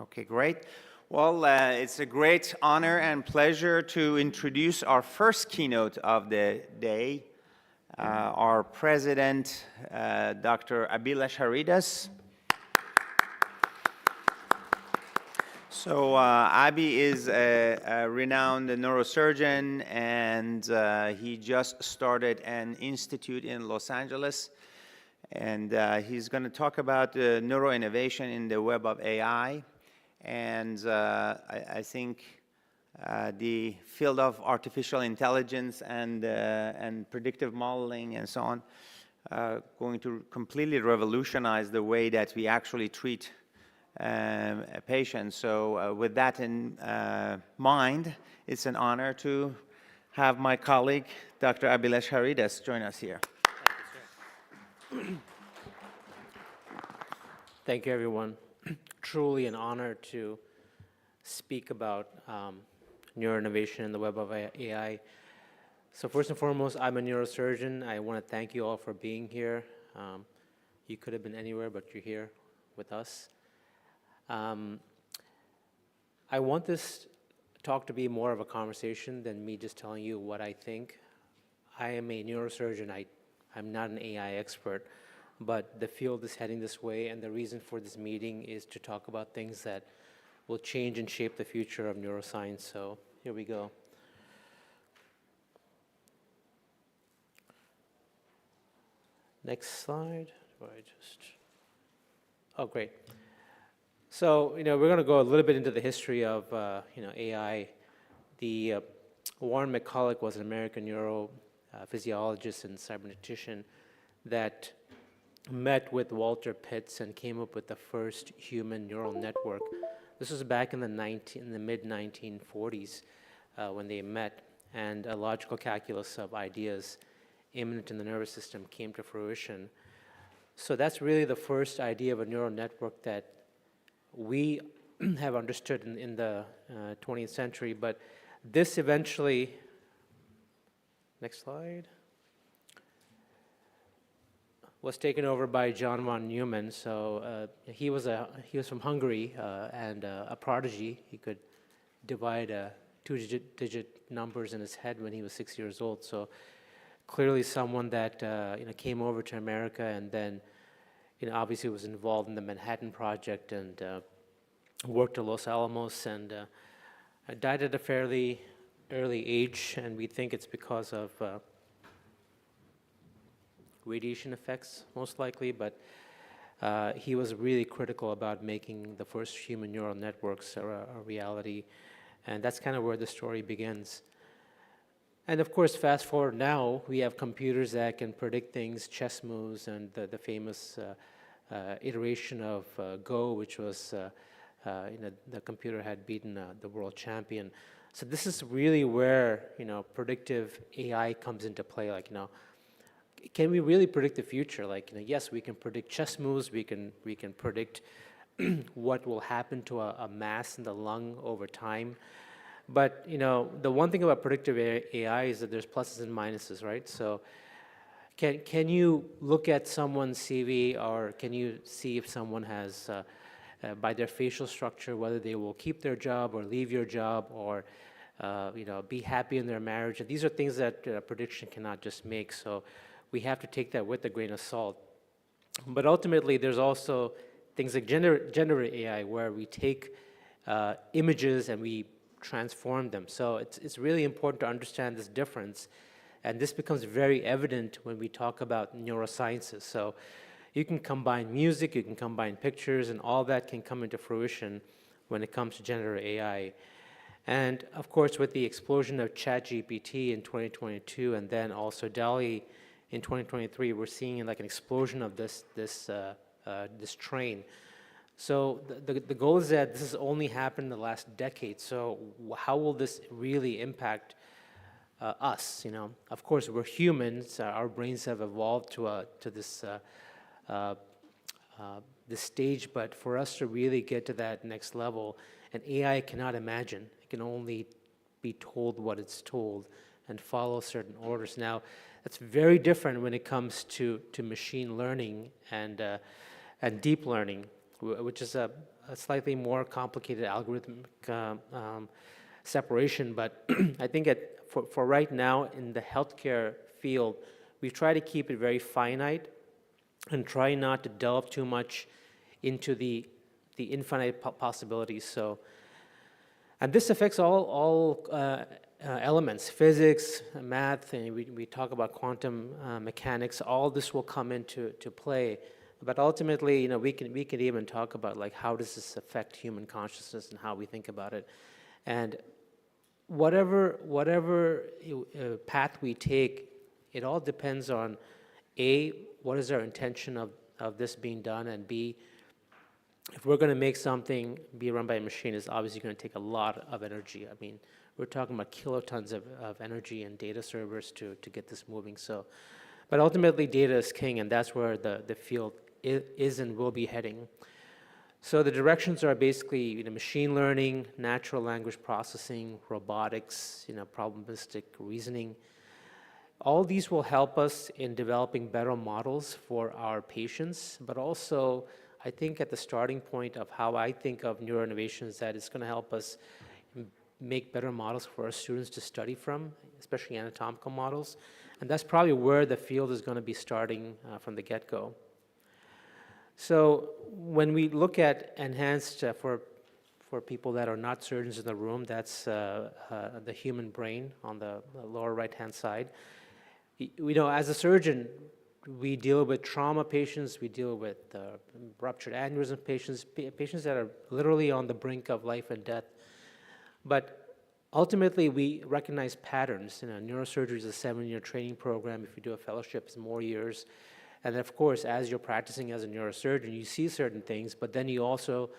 Okay, great. Well, it's a great honor and pleasure to introduce our first keynote of the day, our president, Dr. Abhilash Haridas. So Abhi is a renowned neurosurgeon, and he just started an institute in Los Angeles. And he's going to talk about neuroinnovation in the web of AI. And I think the field of artificial intelligence and predictive modeling and so on going to completely revolutionize the way that we actually treat patients. So with that in mind, it's an honor to have my colleague, Dr. Abhilash Haridas, join us here. Thank you, sir. Thank you, everyone. Truly an honor to speak about neuroinnovation in the web of AI. So first and foremost, I'm a neurosurgeon. I want to thank you all for being here. You could have been anywhere, but you're here with us. I want this talk to be more of a conversation than me just telling you what I think. I am a neurosurgeon. I'm not an AI expert. But the field is heading this way, and the reason for this meeting is to talk about things that will change and shape the future of neuroscience. So here we go. Next slide. Oh, great. So, we're going to go a little bit into the history of, AI. Warren McCulloch was an American neurophysiologist and cybernetician that met with Walter Pitts and came up with the first human neural network. This was back in the mid-1940s when they met, and a logical calculus of ideas immanent in the nervous system came to fruition. So that's really the first idea of a neural network that we have understood in the 20th century, but this eventually, next slide, was taken over by John von Neumann. So he was from Hungary and a prodigy. He could divide two-digit numbers in his head when he was 6 years old. So clearly someone that came over to America and then obviously was involved in the Manhattan Project and worked at Los Alamos and died at a fairly early age, and we think it's because of radiation effects, most likely, but he was really critical about making the first human neural networks a reality, and that's kind of where the story begins. And of course, fast forward now, we have computers that can predict things, chess moves, and the famous iteration of Go, which was, the computer had beaten the world champion. So this is really where, predictive AI comes into play, can we really predict the future? Yes, we can predict chess moves. We can predict what will happen to a mass in the lung over time. But the one thing about predictive AI is that there's pluses and minuses, right? So can you look at someone's CV, or can you see if someone has, by their facial structure, whether they will keep their job or leave your job, or be happy in their marriage? And these are things that prediction cannot just make. So we have to take that with a grain of salt. But ultimately, there's also things like generative AI, where we take images and we transform them. So it's really important to understand this difference. And this becomes very evident when we talk about neurosciences. So you can combine music, you can combine pictures, and all that can come into fruition when it comes to generative AI. And of course, with the explosion of ChatGPT in 2022, and then also DALL-E in 2023, we're seeing an explosion of this train. So the goal is that this has only happened in the last decade. So how will this really impact us? Of course, we're humans. Our brains have evolved to this stage. But for us to really get to that next level, and AI cannot imagine. It can only be told what it's told and follow certain orders. Now, that's very different when it comes to machine learning and deep learning. which is a slightly more complicated algorithmic separation. But I think for right now in the healthcare field, we try to keep it very finite and try not to delve too much into the infinite possibilities. So, and this affects all elements, physics, math, and we talk about quantum mechanics. All this will come into play. But ultimately, we can even talk about like how does this affect human consciousness and how we think about it. And whatever path we take, it all depends on A, what is our intention of this being done, and B, if we're going to make something be run by a machine, it's obviously going to take a lot of energy. I mean, we're talking about kilotons of energy and data servers to get this moving. So, but ultimately, data is king, and that's where the field is and will be heading. So the directions are basically machine learning, natural language processing, robotics, probabilistic reasoning. All these will help us in developing better models for our patients, but also I think at the starting point of how I think of neuroinnovation is that it's going to help us make better models for our students to study from, especially anatomical models. And that's probably where the field is going to be starting from the get-go. So when we look at enhanced, for people that are not surgeons in the room, that's the human brain on the lower right-hand side. As a surgeon, we deal with trauma patients, we deal with ruptured aneurysm patients, patients that are literally on the brink of life and death. But ultimately, we recognize patterns. Neurosurgery is a 7-year training program. If you do a fellowship, it's more years. And of course, as you're practicing as a neurosurgeon, you see certain things, but then you also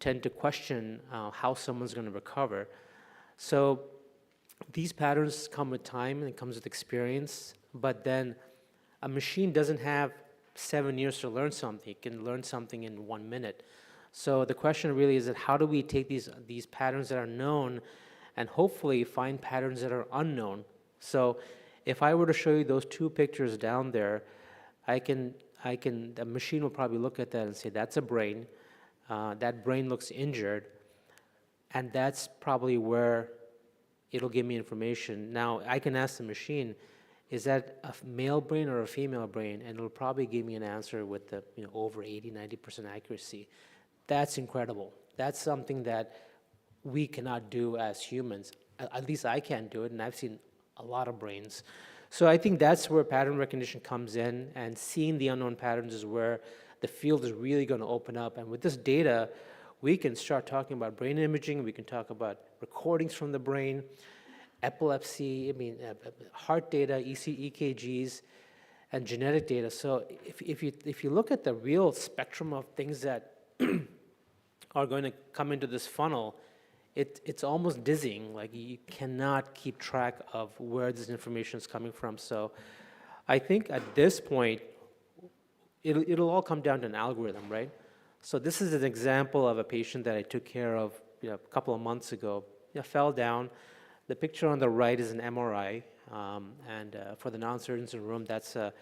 tend to question how someone's going to recover. So these patterns come with time and it comes with experience, but then a machine doesn't have 7 years to learn something. It can learn something in 1 minute. So the question really is that how do we take these patterns that are known and hopefully find patterns that are unknown? So if I were to show you those 2 pictures down there, the machine will probably look at that and say, that's a brain. That brain looks injured. And that's probably where it'll give me information. Now, I can ask the machine, is that a male brain or a female brain? And it'll probably give me an answer with the over 80, 90% accuracy. That's incredible. That's something that we cannot do as humans. At least I can't do it, and I've seen a lot of brains. So I think that's where pattern recognition comes in, and seeing the unknown patterns is where the field is really going to open up. And with this data, we can start talking about brain imaging, we can talk about recordings from the brain, epilepsy, heart data, EKGs, and genetic data. So if you look at the real spectrum of things that are going to come into this funnel, it's almost dizzying. Like you cannot keep track of where this information is coming from. So I think at this point, it'll all come down to an algorithm, right? So this is an example of a patient that I took care of a couple of months ago. Fell down. The picture on the right is an MRI, and for the non-surgeons in the room, that's a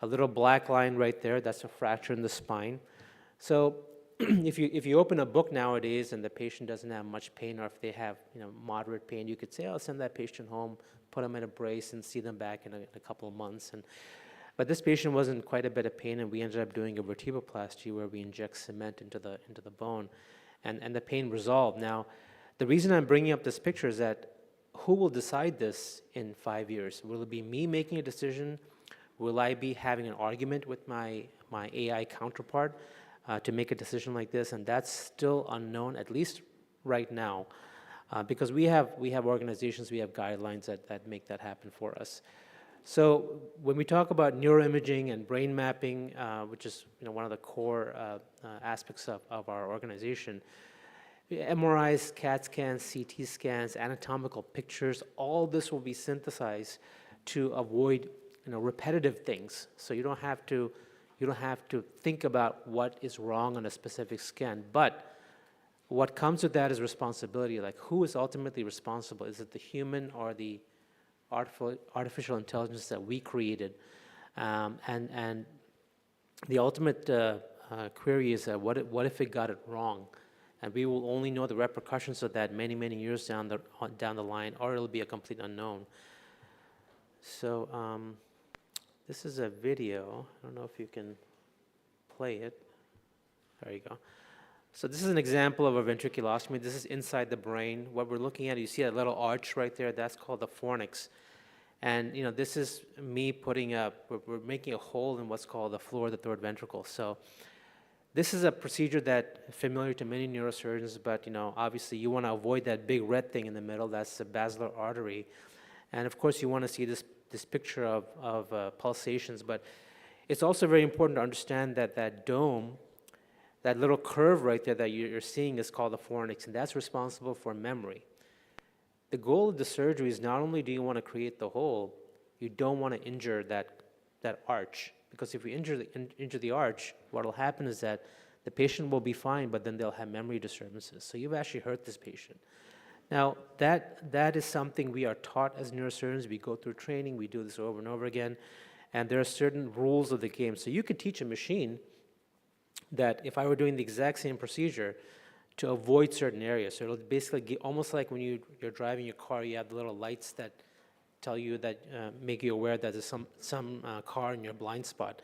little black line right there. That's a fracture in the spine. So if you open a book nowadays and the patient doesn't have much pain, or if they have moderate pain, you could say, "I'll send that patient home, put them in a brace, and see them back in a couple of months." But this patient was in quite a bit of pain, and we ended up doing a vertebroplasty where we inject cement into the bone, and the pain resolved. Now, the reason I'm bringing up this picture is that who will decide this in 5 years? Will it be me making a decision? Will I be having an argument with my AI counterpart to make a decision like this? And that's still unknown, at least right now, because we have organizations, we have guidelines that make that happen for us. So when we talk about neuroimaging and brain mapping, which is one of the core aspects of our organization, MRIs, CAT scans, CT scans, anatomical pictures, all this will be synthesized to avoid repetitive things. So you don't have to think about what is wrong on a specific scan. But what comes with that is responsibility. Like, who is ultimately responsible? Is it the human or the artificial intelligence that we created? And the ultimate query is what if it got it wrong? And we will only know the repercussions of that many, many years down the line, or it'll be a complete unknown. So this is a video. I don't know if you can play it. There you go. So this is an example of a ventriculostomy. This is inside the brain. What we're looking at, you see that little arch right there? That's called the fornix. And this is me we're making a hole in what's called the floor of the third ventricle. So this is a procedure that's familiar to many neurosurgeons, but obviously you want to avoid that big red thing in the middle. That's the basilar artery. And of course you want to see this picture of pulsations, but it's also very important to understand that that dome, that little curve right there that you're seeing is called the fornix, and that's responsible for memory. The goal of the surgery is not only do you want to create the hole, you don't want to injure that arch. Because if you injure the arch, what will happen is that the patient will be fine, but then they'll have memory disturbances. So you've actually hurt this patient. Now, that is something we are taught as neurosurgeons. We go through training, we do this over and over again, and there are certain rules of the game. So you could teach a machine that if I were doing the exact same procedure, to avoid certain areas. So it'll basically almost like when you're driving your car, you have the little lights that tell you that, make you aware that there's some car in your blind spot.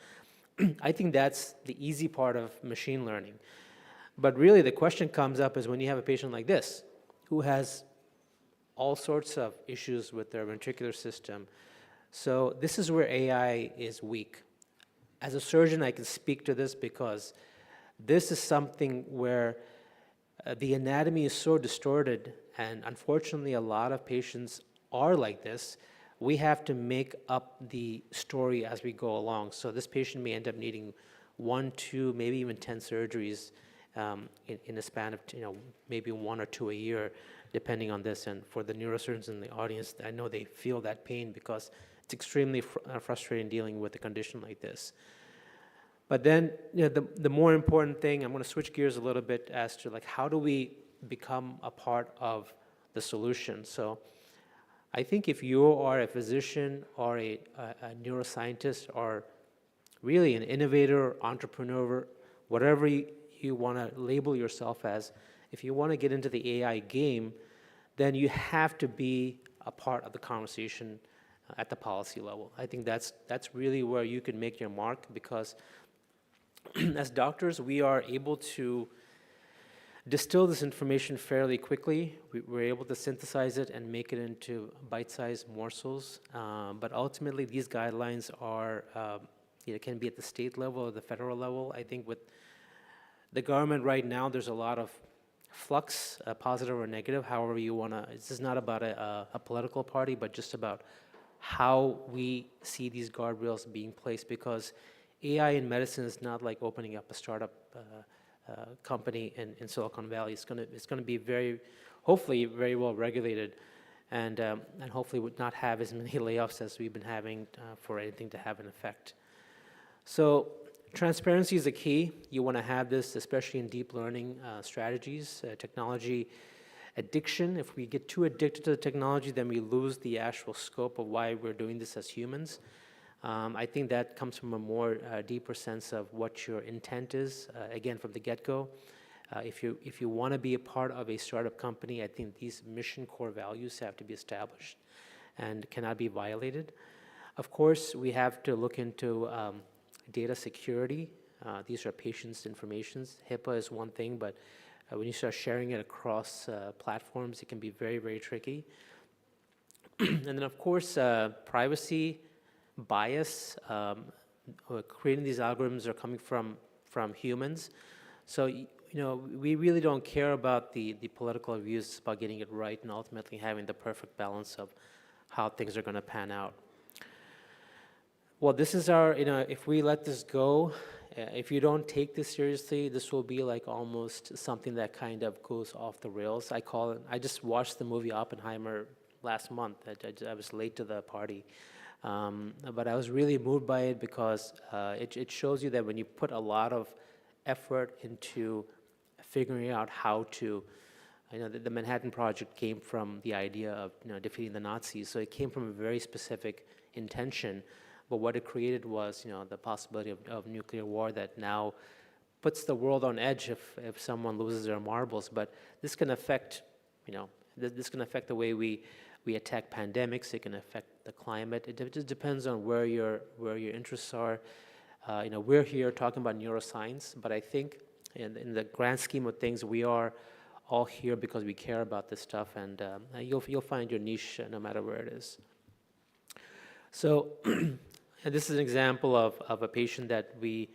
I think that's the easy part of machine learning. But really the question comes up is when you have a patient like this, who has all sorts of issues with their ventricular system. So this is where AI is weak. As a surgeon, I can speak to this because this is something where the anatomy is so distorted, and unfortunately a lot of patients are like this. We have to make up the story as we go along. So this patient may end up needing 1, 2, maybe even 10 surgeries in a span of maybe 1 or 2 a year, depending on this. And for the neurosurgeons in the audience, I know they feel that pain because it's extremely frustrating dealing with a condition like this. But then, the more important thing, I'm going to switch gears a little bit as to how do we become a part of the solution. So I think if you are a physician or a neuroscientist or really an innovator, entrepreneur, whatever you want to label yourself as, if you want to get into the AI game, then you have to be a part of the conversation at the policy level. I think that's really where you can make your mark, because as doctors, we are able to distill this information fairly quickly. We're able to synthesize it and make it into bite-sized morsels. But ultimately, these guidelines are, can be at the state level or the federal level. I think with the government right now, there's a lot of flux, positive or negative, however you want to. This is not about a political party, but just about how we see these guardrails being placed, because AI in medicine is not like opening up a startup company in Silicon Valley. It's going to be hopefully very well regulated, and hopefully would not have as many layoffs as we've been having for anything to have an effect. So transparency is the key. You want to have this, especially in deep learning strategies, technology addiction. If we get too addicted to the technology, then we lose the actual scope of why we're doing this as humans. I think that comes from a more deeper sense of what your intent is, again, from the get-go. If you want to be a part of a startup company, I think these mission core values have to be established and cannot be violated. Of course, we have to look into data security. These are patients' informations. HIPAA is one thing, but when you start sharing it across platforms, it can be very, very tricky. And then, of course, privacy, bias. Creating these algorithms are coming from humans. So, we really don't care about the political views. It's about getting it right and ultimately having the perfect balance of how things are going to pan out. Well, this is our, if we let this go, if you don't take this seriously, this will be like almost something that kind of goes off the rails. I just watched the movie Oppenheimer last month. I was late to the party. But I was really moved by it because it shows you that when you put a lot of effort into figuring out how to, the Manhattan Project came from the idea of defeating the Nazis, so it came from a very specific intention. But what it created was the possibility of nuclear war that now puts the world on edge if someone loses their marbles. But this can affect, this can affect the way we attack pandemics. It can affect the climate. It just depends on where your interests are. We're here talking about neuroscience, but I think in the grand scheme of things, we are all here because we care about this stuff, and you'll find your niche no matter where it is. So and this is an example of a patient that we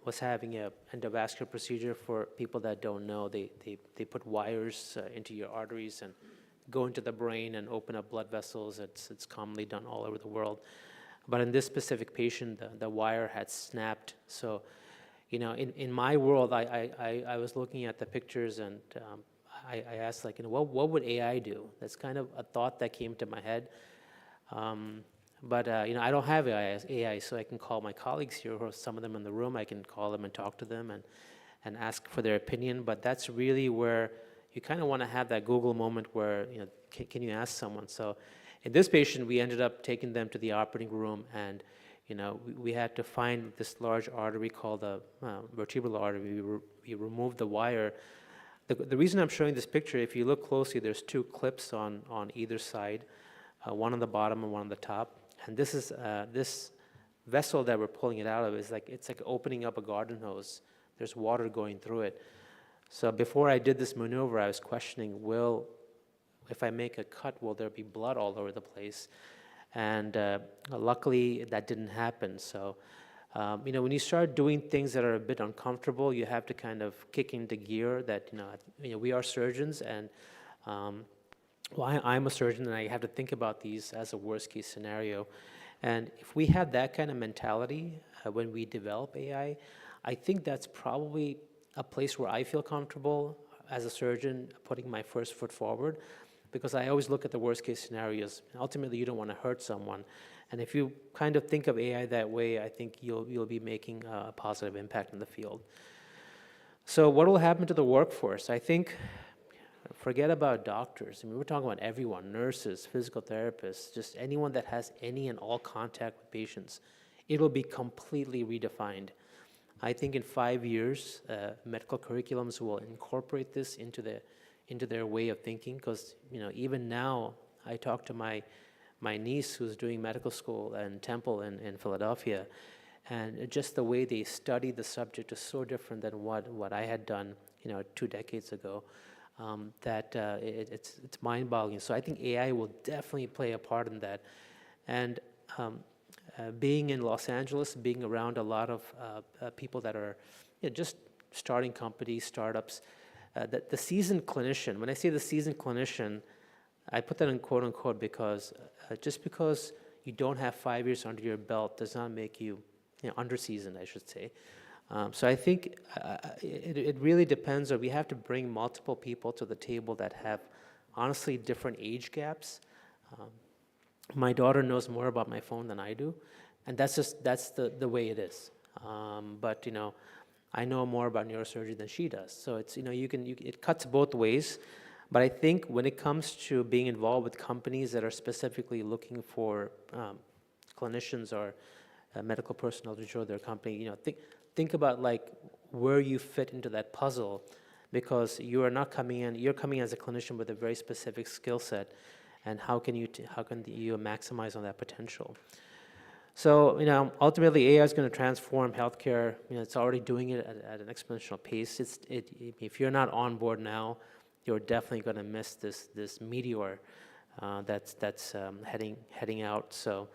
was having a endovascular procedure. For people that don't know, they put wires into your arteries and go into the brain and open up blood vessels. It's commonly done all over the world. But in this specific patient, the wire had snapped. So, in my world, I was looking at the pictures, and I asked, like, what would AI do? That's kind of a thought that came to my head. But I don't have AI, so I can call my colleagues here, or some of them in the room. I can call them and talk to them and ask for their opinion. But that's really where you kind of want to have that Google moment where, can you ask someone? So in this patient, we ended up taking them to the operating room, and we had to find this large artery called the vertebral artery. We removed the wire. The reason I'm showing this picture, if you look closely, there's two clips on either side, one on the bottom and one on the top. And this is this vessel that we're pulling it out of it's like opening up a garden hose. There's water going through it. So before I did this maneuver, I was questioning, if I make a cut, will there be blood all over the place? And luckily, that didn't happen. So, when you start doing things that are a bit uncomfortable, you have to kind of kick into gear that, we are surgeons, and I'm a surgeon, and I have to think about these as a worst-case scenario. And if we have that kind of mentality when we develop AI, I think that's probably a place where I feel comfortable as a surgeon putting my first foot forward, because I always look at the worst-case scenarios. Ultimately, you don't want to hurt someone. And if you kind of think of AI that way, I think you'll be making a positive impact in the field. So what will happen to the workforce? I think, forget about doctors. I mean, we're talking about everyone, nurses, physical therapists, just anyone that has any and all contact with patients. It'll be completely redefined. I think in 5 years, medical curriculums will incorporate this into their way of thinking, because even now, I talk to my niece who's doing medical school in Temple in Philadelphia, and just the way they study the subject is so different than what I had done 2 decades ago. That it's mind-boggling. So I think AI will definitely play a part in that. And being in Los Angeles, being around a lot of people that are just starting companies, startups, the seasoned clinician, when I say the seasoned clinician, I put that in quote unquote because just because you don't have 5 years under your belt does not make you, under-seasoned, I should say. So I think it really depends, or we have to bring multiple people to the table that have honestly different age gaps. My daughter knows more about my phone than I do, and that's the way it is. But I know more about neurosurgery than she does. So it's it cuts both ways. But I think when it comes to being involved with companies that are specifically looking for clinicians or medical personnel to join their company, think about like where you fit into that puzzle, because you are not coming in. You're coming as a clinician with a very specific skill set, and how can you maximize on that potential? So ultimately, AI is going to transform healthcare. It's already doing it at an exponential pace. If you're not on board now, you're definitely going to miss this meteor that's heading out. So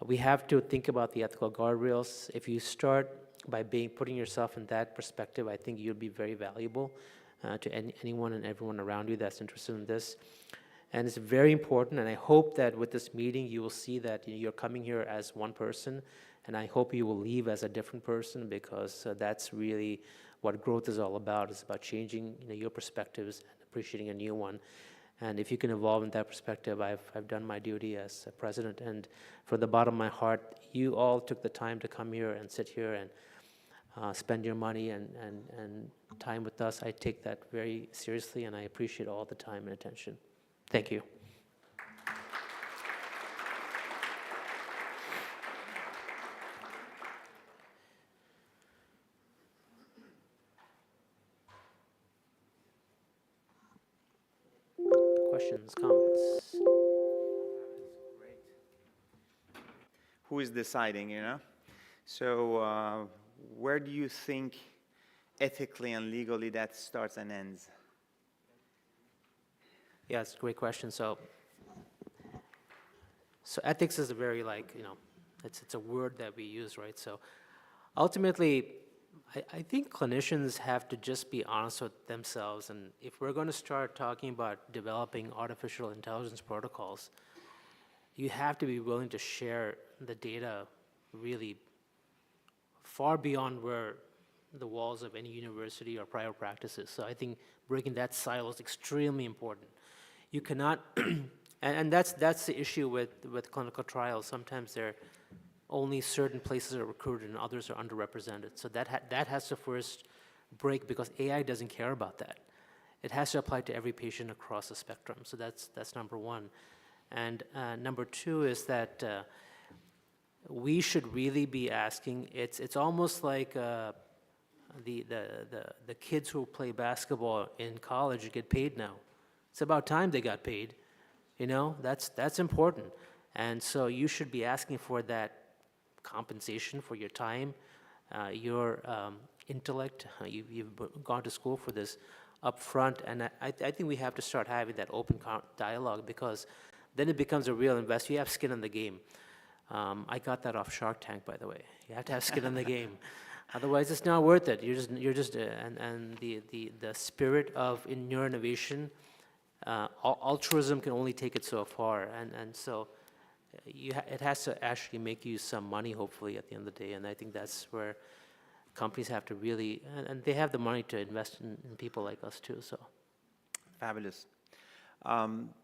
we have to think about the ethical guardrails. If you start by putting yourself in that perspective, I think you'll be very valuable to anyone and everyone around you that's interested in this. And it's very important, and I hope that with this meeting you will see that you're coming here as one person, and I hope you will leave as a different person, because that's really what growth is all about. It's about changing your perspectives and appreciating a new one. And if you can evolve in that perspective, I've done my duty as a president. And from the bottom of my heart, you all took the time to come here and sit here and spend your money and time with us. I take that very seriously, and I appreciate all the time and attention. Thank you. questions, comments? Great. Who is deciding, you know? So where do you think ethically and legally that starts and ends? Yeah, it's a great question. So ethics is a very it's a word that we use, right? So ultimately, I think clinicians have to just be honest with themselves. And if we're going to start talking about developing artificial intelligence protocols, you have to be willing to share the data really far beyond where the walls of any university or private practice is. So I think breaking that silo is extremely important. You cannot, and that's the issue with clinical trials. Sometimes only certain places are recruited and others are underrepresented. So that has to first break, because AI doesn't care about that. It has to apply to every patient across the spectrum. So that's number one. And number two is that we should really be asking. It's almost like the kids who play basketball in college get paid now. It's about time they got paid. You know, that's important. And so you should be asking for that compensation for your time, your intellect. You've gone to school for this up front. And I think we have to start having that open dialogue, because then it becomes a real investment. You have skin in the game. I got that off Shark Tank, by the way. You have to have skin in the game. Otherwise, it's not worth it. You're just and the spirit of innovation, altruism can only take it so far, and so it has to actually make you some money, hopefully, at the end of the day. And I think that's where companies have to really, and they have the money to invest in people like us too. So Fabulous.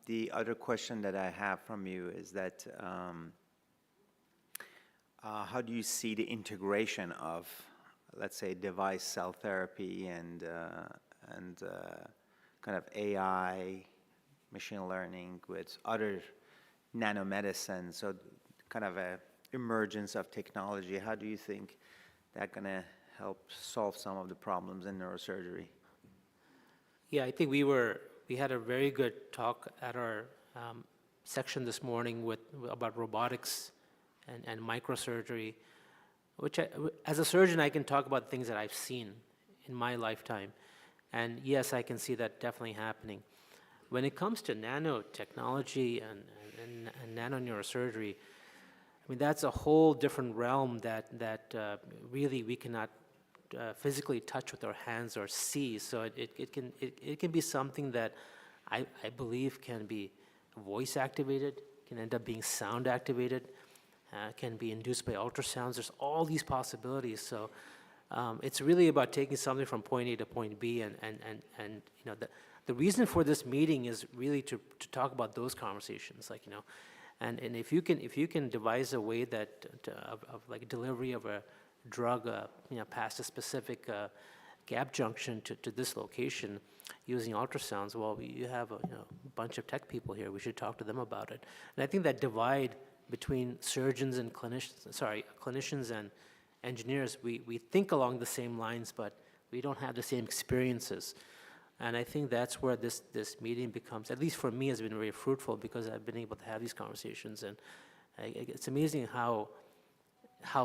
The other question that I have from you is that how do you see the integration of, let's say, device cell therapy and kind of AI, machine learning with other nanomedicine, so kind of a emergence of technology? How do you think that's going to help solve some of the problems in neurosurgery? yeah, I think we had a very good talk at our section this morning about robotics and microsurgery, which as a surgeon, I can talk about things that I've seen in my lifetime. And yes, I can see that definitely happening. When it comes to nanotechnology and nanoneurosurgery, I mean, that's a whole different realm that really we cannot physically touch with our hands or see. So it can be something that I believe can be voice activated, can end up being sound activated, can be induced by ultrasounds. There's all these possibilities. So it's really about taking something from point A to point B, and you know, the reason for this meeting is really to talk about those conversations, like, you know, and if you can devise a way that of like delivery of a drug, you know, past a specific gap junction to this location using ultrasounds, well, you have a bunch of tech people here. We should talk to them about it. And I think that divide between surgeons and clinicians and engineers, we think along the same lines, but we don't have the same experiences. And I think that's where this meeting becomes, at least for me, has been very fruitful, because I've been able to have these conversations. And it's amazing how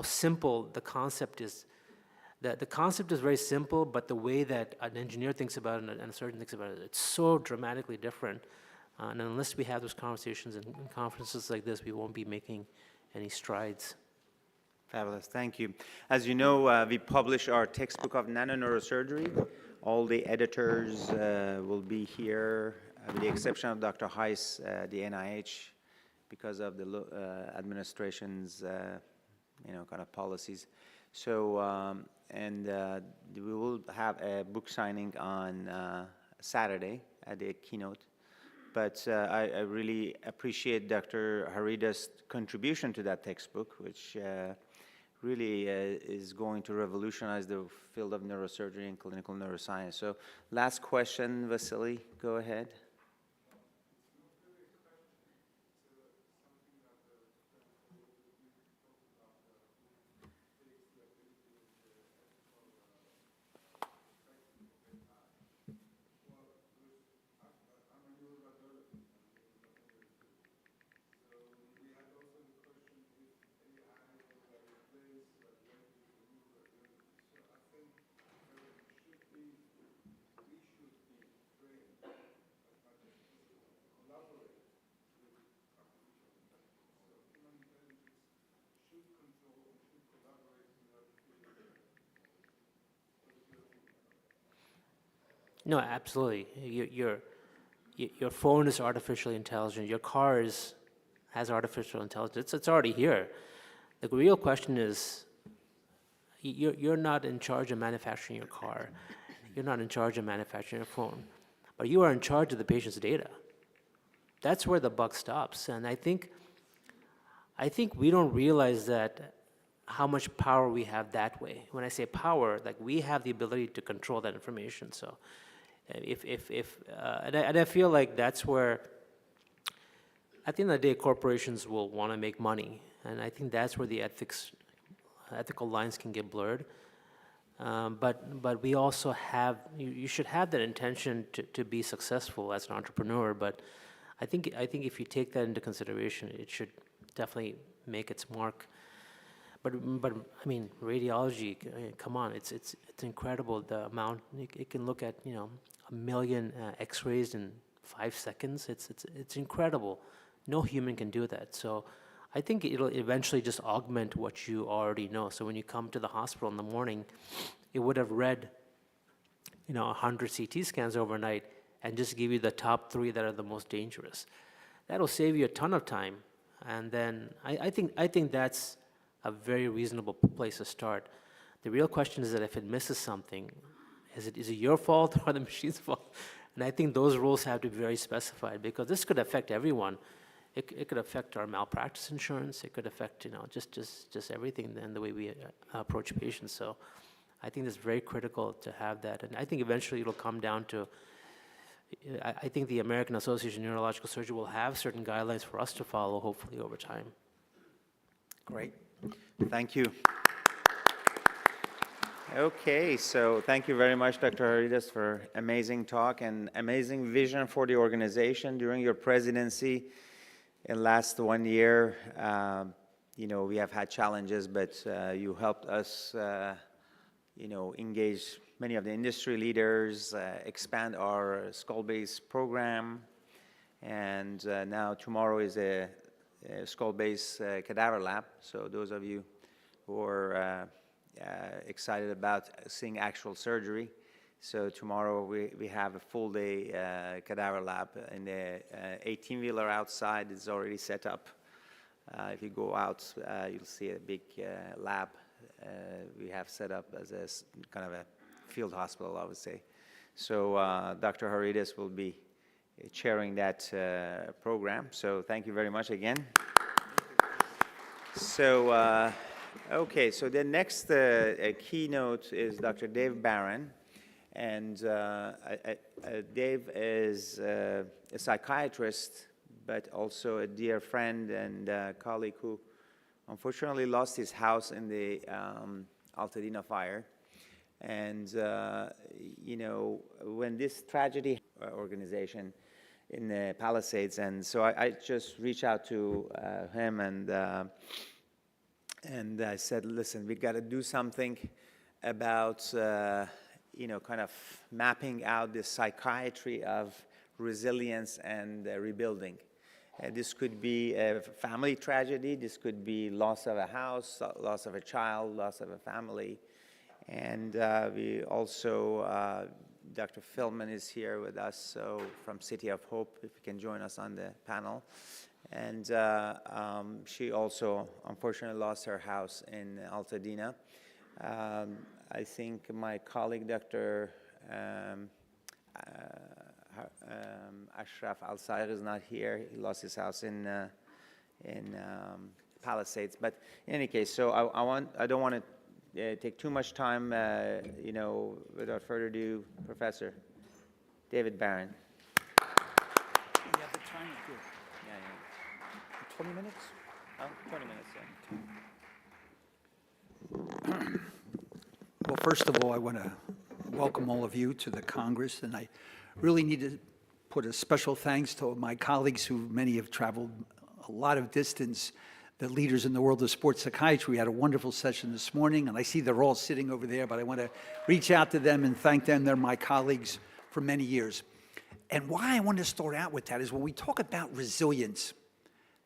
simple the concept is. The concept is very simple, but the way that an engineer thinks about it and a surgeon thinks about it, it's so dramatically different. And unless we have those conversations in conferences like this, we won't be making any strides. Fabulous, thank you. As you know, we publish our textbook of nanoneurosurgery. All the editors will be here, with the exception of Dr. Heiss, the NIH, because of the administration's, kind of policies. So, we will have a book signing on Saturday at the keynote. But I really appreciate Dr. Harida's contribution to that textbook, which really is going to revolutionize the field of neurosurgery and clinical neuroscience. So last question, Vasily, go ahead. No, absolutely. Your phone is artificially intelligent. Your car has artificial intelligence. It's already here. The real question is, you're not in charge of manufacturing your car. You're not in charge of manufacturing your phone, but you are in charge of the patient's data. That's where the buck stops. And I think we don't realize that how much power we have that way. When I say power, like we have the ability to control that information. So and I feel like that's where, at the end of the day, corporations will want to make money. And I think that's where the ethical lines can get blurred. But we also have, you should have that intention to be successful as an entrepreneur. But I think if you take that into consideration, it should definitely make its mark. But I mean, radiology, come on, it's incredible the amount. It can look at 1 million X-rays in 5 seconds. It's incredible. No human can do that. So I think it'll eventually just augment what you already know. So when you come to the hospital in the morning, it would have read 100 CT scans overnight and just give you the top 3 that are the most dangerous. That'll save you a ton of time. And then I think that's a very reasonable place to start. The real question is that if it misses something, is it your fault or the machine's fault? And I think those rules have to be very specified, because this could affect everyone. It could affect our malpractice insurance. It could affect just everything and the way we approach patients. So I think it's very critical to have that. And I think eventually it'll come down to, I think the American Association of Neurological Surgery will have certain guidelines for us to follow, hopefully, over time. Great. Thank you. Okay, so thank you very much, Dr. Haridas, for amazing talk and amazing vision for the organization during your presidency. In last 1 year, we have had challenges, but you helped us, engage many of the industry leaders, expand our skull-based program, and now tomorrow is a skull-based cadaver lab. So those of you who are excited about seeing actual surgery, so tomorrow we have a full day cadaver lab in the 18-wheeler outside. It's already set up. If you go out, you'll see a big lab we have set up as a kind of a field hospital, I would say. So Dr. Haridas will be chairing that program. So thank you very much again. So, okay, so the next keynote is Dr. Dave Barron. And Dave is a psychiatrist, but also a dear friend and colleague who unfortunately lost his house in the Altadena fire. And, when this tragedy organization in the Palisades, and so I just reached out to him and I said, listen, we got to do something about, kind of mapping out the psychiatry of resilience and rebuilding. This could be a family tragedy. This could be loss of a house, loss of a child, loss of a family. And we also, Dr. Philman is here with us, so from City of Hope, if you can join us on the panel. And she also, unfortunately, lost her house in Altadena. I think my colleague, Dr. Ashraf Al-Sair is not here. He lost his house in Palisades. But in any case, so I don't want to take too much time, without further ado, Professor David Barron. You have the time? Good. Yeah. 20 minutes? Oh, 20 minutes, yeah. Well, first of all, I want to welcome all of you to the Congress, and I really need to put a special thanks to my colleagues who many have traveled a lot of distance, the leaders in the world of sports psychiatry. We had a wonderful session this morning, and I see they're all sitting over there, but I want to reach out to them and thank them. They're my colleagues for many years. And why I want to start out with that is when we talk about resilience,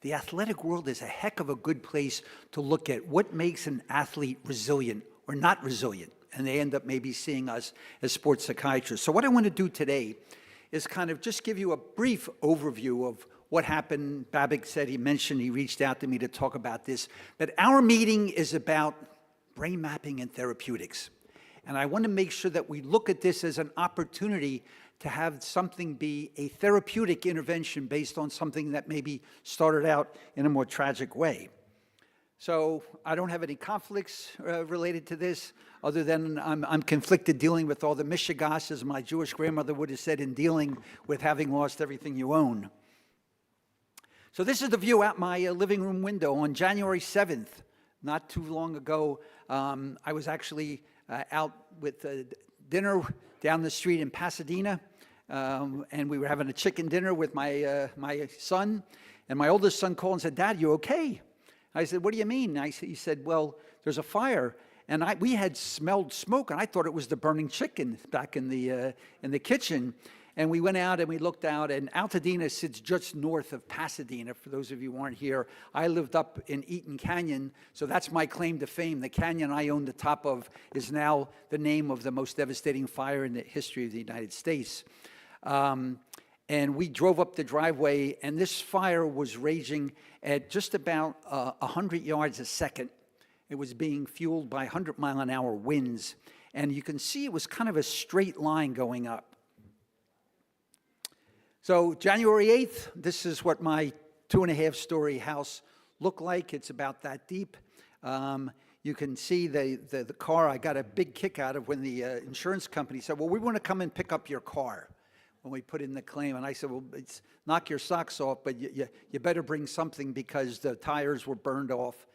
the athletic world is a heck of a good place to look at what makes an athlete resilient or not resilient. and they end up maybe seeing us as sports psychiatrists. So what I want to do today is kind of just give you a brief overview of what happened. Babak said he reached out to me to talk about this, but our meeting is about brain mapping and therapeutics. And I want to make sure that we look at this as an opportunity to have something be a therapeutic intervention based on something that maybe started out in a more tragic way. So I don't have any conflicts related to this, other than I'm conflicted dealing with all the mishigas, as my Jewish grandmother would have said, in dealing with having lost everything you own. So this is the view out my living room window. On January 7th, not too long ago, I was actually out with dinner down the street in Pasadena, and we were having a chicken dinner with my son, and my oldest son called and said, "Dad, you okay?" I said, "What do you mean?" He said, "Well, there's a fire." And we had smelled smoke, and I thought it was the burning chicken back in the kitchen. And we went out and we looked out, and Altadena sits just north of Pasadena. For those of you who aren't here, I lived up in Eaton Canyon, so that's my claim to fame. The canyon I own the top of is now the name of the most devastating fire in the history of the United States. And we drove up the driveway, and this fire was raging at just about 100 yards a second. It was being fueled by 100-mile-an-hour winds, and you can see it was kind of a straight line going up. So January 8th, this is what my 2.5-story house looked like. It's about that deep. You can see the car. I got a big kick out of when the insurance company said, "Well, we want to come and pick up your car," when we put in the claim. And I said, "Well, it's knock your socks off, but you better bring something, because the tires were burned off,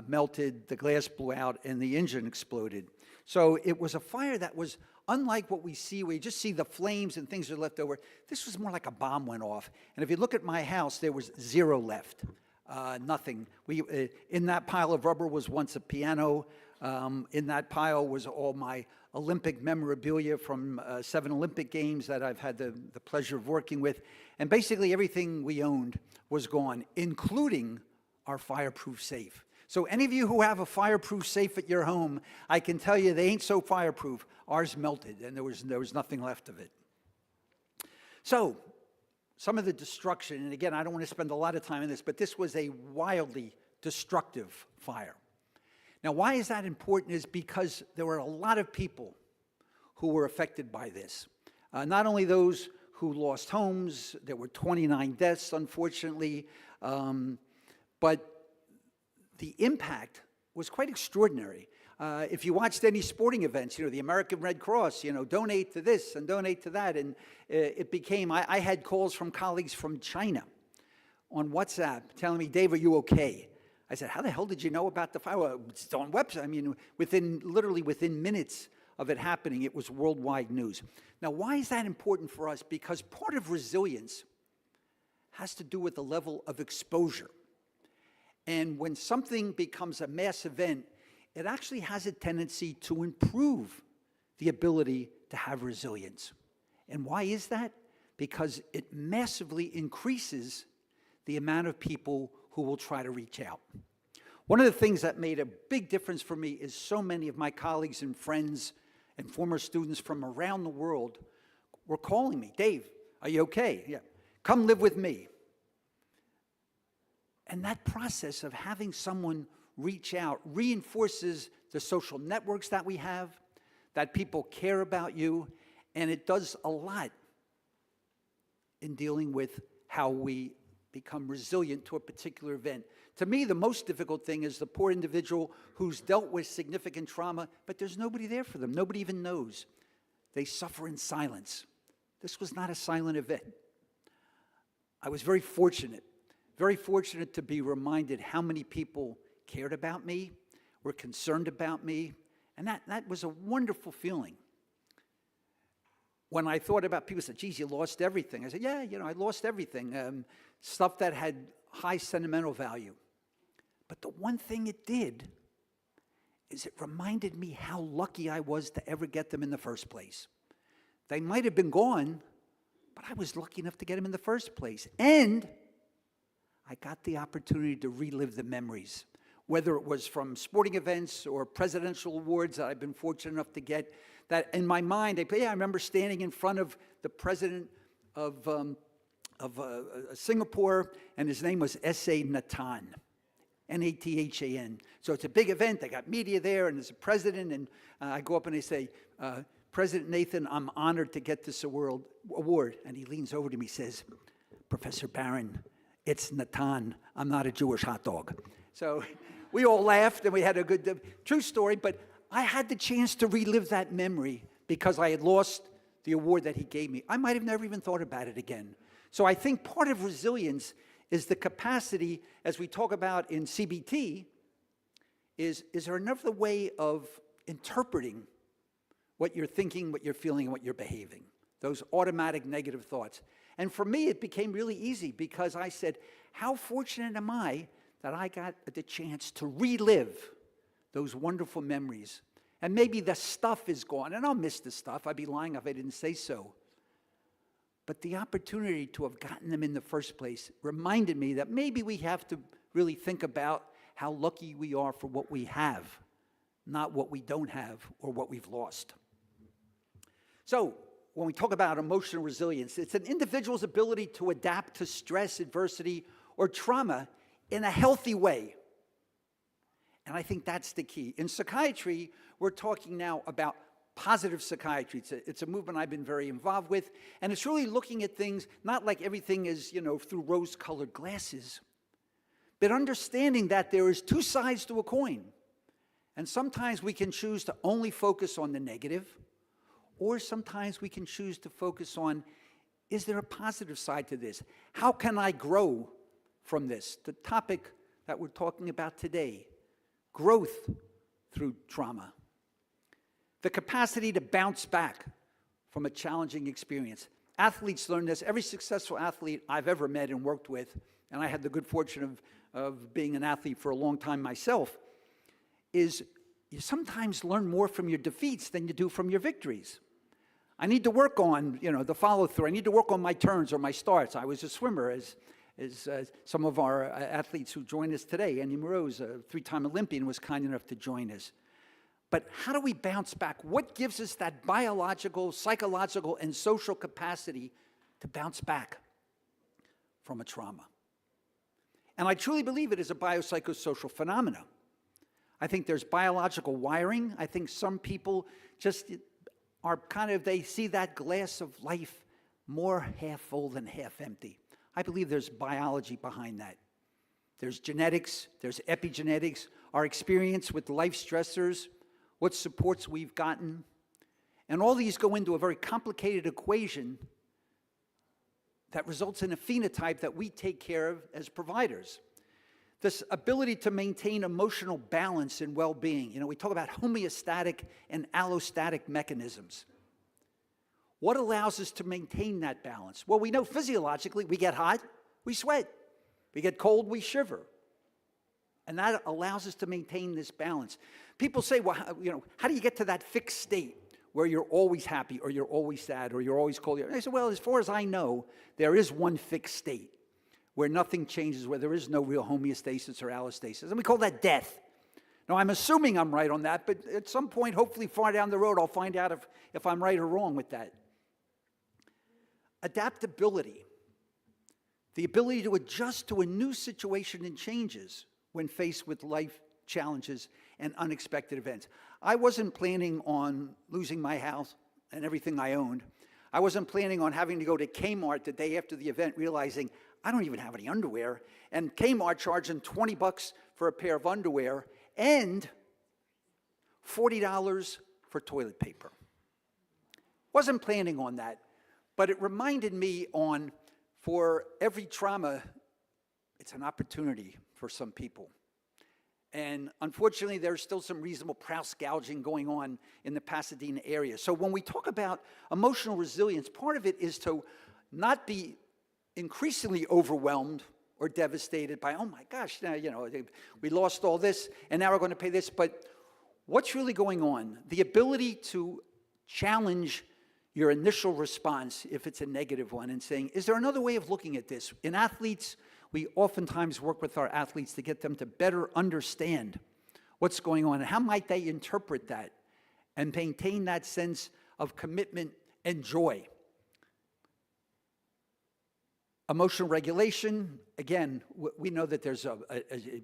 melted, the glass blew out, and the engine exploded." So it was a fire that was unlike what we see, where you just see the flames and things are left over. This was more like a bomb went off. And if you look at my house, there was zero left, nothing. In that pile of rubber was once a piano. In that pile was all my Olympic memorabilia from 7 Olympic Games that I've had the pleasure of working with. And basically everything we owned was gone, including our fireproof safe. So any of you who have a fireproof safe at your home, I can tell you they ain't so fireproof. Ours melted, and there was nothing left of it. So some of the destruction, and again, I don't want to spend a lot of time on this, but this was a wildly destructive fire. Now, why is that important? Is because there were a lot of people who were affected by this. Not only those who lost homes, there were 29 deaths, unfortunately, but the impact was quite extraordinary. If you watched any sporting events, the American Red Cross, donate to this and donate to that. And it became, I had calls from colleagues from China on WhatsApp telling me, "Dave, are you okay?" I said, "How the hell did you know about the fire?" "Well, it's on website." I mean, literally within minutes of it happening, it was worldwide news. Now, why is that important for us? Because part of resilience has to do with the level of exposure. And when something becomes a mass event, it actually has a tendency to improve the ability to have resilience. And why is that? Because it massively increases the amount of people who will try to reach out. One of the things that made a big difference for me is so many of my colleagues and friends and former students from around the world were calling me, "Dave, are you okay? Yeah, come live with me." And that process of having someone reach out reinforces the social networks that we have, that people care about you, and it does a lot in dealing with how we become resilient to a particular event. To me, the most difficult thing is the poor individual who's dealt with significant trauma, but there's nobody there for them. Nobody even knows. They suffer in silence. This was not a silent event. I was very fortunate to be reminded how many people cared about me, were concerned about me, and that was a wonderful feeling. When I thought about people said, "Geez, you lost everything." I said, "Yeah, I lost everything, stuff that had high sentimental value." But the one thing it did is it reminded me how lucky I was to ever get them in the first place. They might have been gone, but I was lucky enough to get them in the first place. And I got the opportunity to relive the memories. whether it was from sporting events or presidential awards that I've been fortunate enough to get, that in my mind, I remember standing in front of the president of Singapore, and his name was S.A. Nathan, Nathan. So it's a big event. They got media there, and there's a president, and I go up and I say, President Nathan, I'm honored to get this award. And he leans over to me and says, Professor Barron, it's Nathan. I'm not a Jewish hot dog. So we all laughed, and we had a good, true story, but I had the chance to relive that memory because I had lost the award that he gave me. I might have never even thought about it again. So I think part of resilience is the capacity, as we talk about in CBT, is there another way of interpreting what you're thinking, what you're feeling, and what you're behaving, those automatic negative thoughts. And for me, it became really easy because I said, how fortunate am I that I got the chance to relive those wonderful memories. And maybe the stuff is gone, and I'll miss the stuff. I'd be lying if I didn't say so. But the opportunity to have gotten them in the first place reminded me that maybe we have to really think about how lucky we are for what we have, not what we don't have or what we've lost. So, when we talk about emotional resilience, it's an individual's ability to adapt to stress, adversity, or trauma in a healthy way. And I think that's the key. In psychiatry, we're talking now about positive psychiatry. It's a movement I've been very involved with, and it's really looking at things not like everything is, through rose-colored glasses, but understanding that there is two sides to a coin. And sometimes we can choose to only focus on the negative, or sometimes we can choose to focus on, is there a positive side to this? How can I grow from this? The topic that we're talking about today, growth through trauma. The capacity to bounce back from a challenging experience. Athletes learn this. Every successful athlete I've ever met and worked with, and I had the good fortune of being an athlete for a long time myself, is you sometimes learn more from your defeats than you do from your victories. I need to work on, the follow-through. I need to work on my turns or my starts. I was a swimmer, as some of our athletes who joined us today. Andy Moreau's a three-time Olympian, was kind enough to join us. But how do we bounce back? What gives us that biological, psychological, and social capacity to bounce back from a trauma? And I truly believe it is a biopsychosocial phenomenon. I think there's biological wiring. I think some people just are they see that glass of life more half full than half empty. I believe there's biology behind that. There's genetics, there's epigenetics, our experience with life stressors, what supports we've gotten. And all these go into a very complicated equation that results in a phenotype that we take care of as providers. This ability to maintain emotional balance and well-being. We talk about homeostatic and allostatic mechanisms. What allows us to maintain that balance? Well, we know physiologically we get hot, we sweat. We get cold, we shiver. And that allows us to maintain this balance. People say, well, how do you get to that fixed state where you're always happy or you're always sad or you're always cold? And I said, well, as far as I know, there is one fixed state where nothing changes, where there is no real homeostasis or allostasis. And we call that death. Now, I'm assuming I'm right on that, but at some point, hopefully far down the road, I'll find out if I'm right or wrong with that. Adaptability, the ability to adjust to a new situation and changes when faced with life challenges and unexpected events. I wasn't planning on losing my house and everything I owned. I wasn't planning on having to go to Kmart the day after the event, realizing I don't even have any underwear, and Kmart charging $20 for a pair of underwear and $40 for toilet paper. Wasn't planning on that, but it reminded me for every trauma, it's an opportunity for some people. And unfortunately, there's still some reasonable price gouging going on in the Pasadena area. So when we talk about emotional resilience, part of it is to not be increasingly overwhelmed or devastated by, oh my gosh, we lost all this, and now we're going to pay this. But what's really going on? The ability to challenge your initial response, if it's a negative one, and saying, is there another way of looking at this? In athletes, we oftentimes work with our athletes to get them to better understand what's going on and how might they interpret that and maintain that sense of commitment and joy. Emotional regulation, again, we know that there's a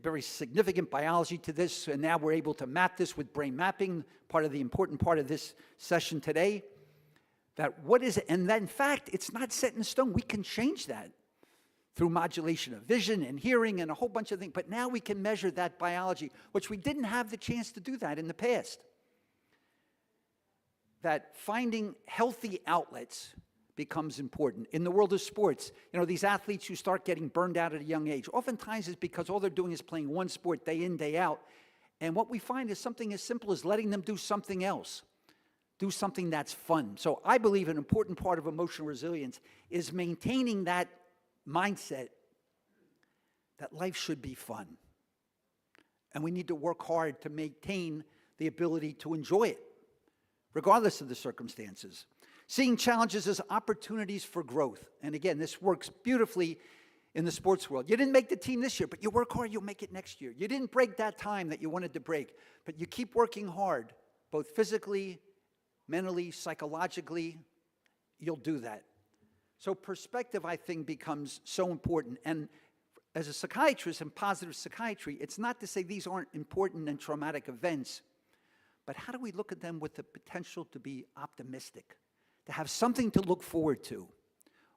very significant biology to this, and now we're able to map this with brain mapping, part of the important part of this session today. That what is it? And that, in fact, it's not set in stone. We can change that through modulation of vision and hearing and a whole bunch of things. But now we can measure that biology, which we didn't have the chance to do that in the past. That finding healthy outlets becomes important. In the world of sports, these athletes who start getting burned out at a young age, oftentimes it's because all they're doing is playing one sport day in, day out. And what we find is something as simple as letting them do something else, do something that's fun. So I believe an important part of emotional resilience is maintaining that mindset that life should be fun. And we need to work hard to maintain the ability to enjoy it, regardless of the circumstances. Seeing challenges as opportunities for growth. And again, this works beautifully in the sports world. You didn't make the team this year, but you work hard, you'll make it next year. You didn't break that time that you wanted to break, but you keep working hard, both physically, mentally, psychologically, you'll do that. So perspective, I think, becomes so important. And as a psychiatrist in positive psychiatry, it's not to say these aren't important and traumatic events, but how do we look at them with the potential to be optimistic, to have something to look forward to?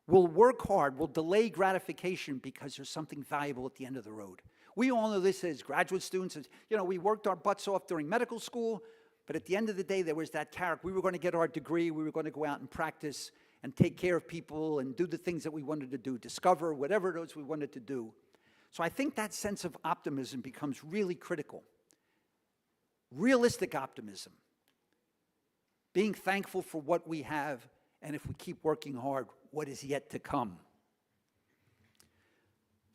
We'll work hard, we'll delay gratification because there's something valuable at the end of the road. We all know this as graduate students. We worked our butts off during medical school, but at the end of the day, there was that carrot. We were going to get our degree, we were going to go out and practice and take care of people and do the things that we wanted to do, discover whatever it is we wanted to do. So I think that sense of optimism becomes really critical. Realistic optimism. Being thankful for what we have, and if we keep working hard, what is yet to come.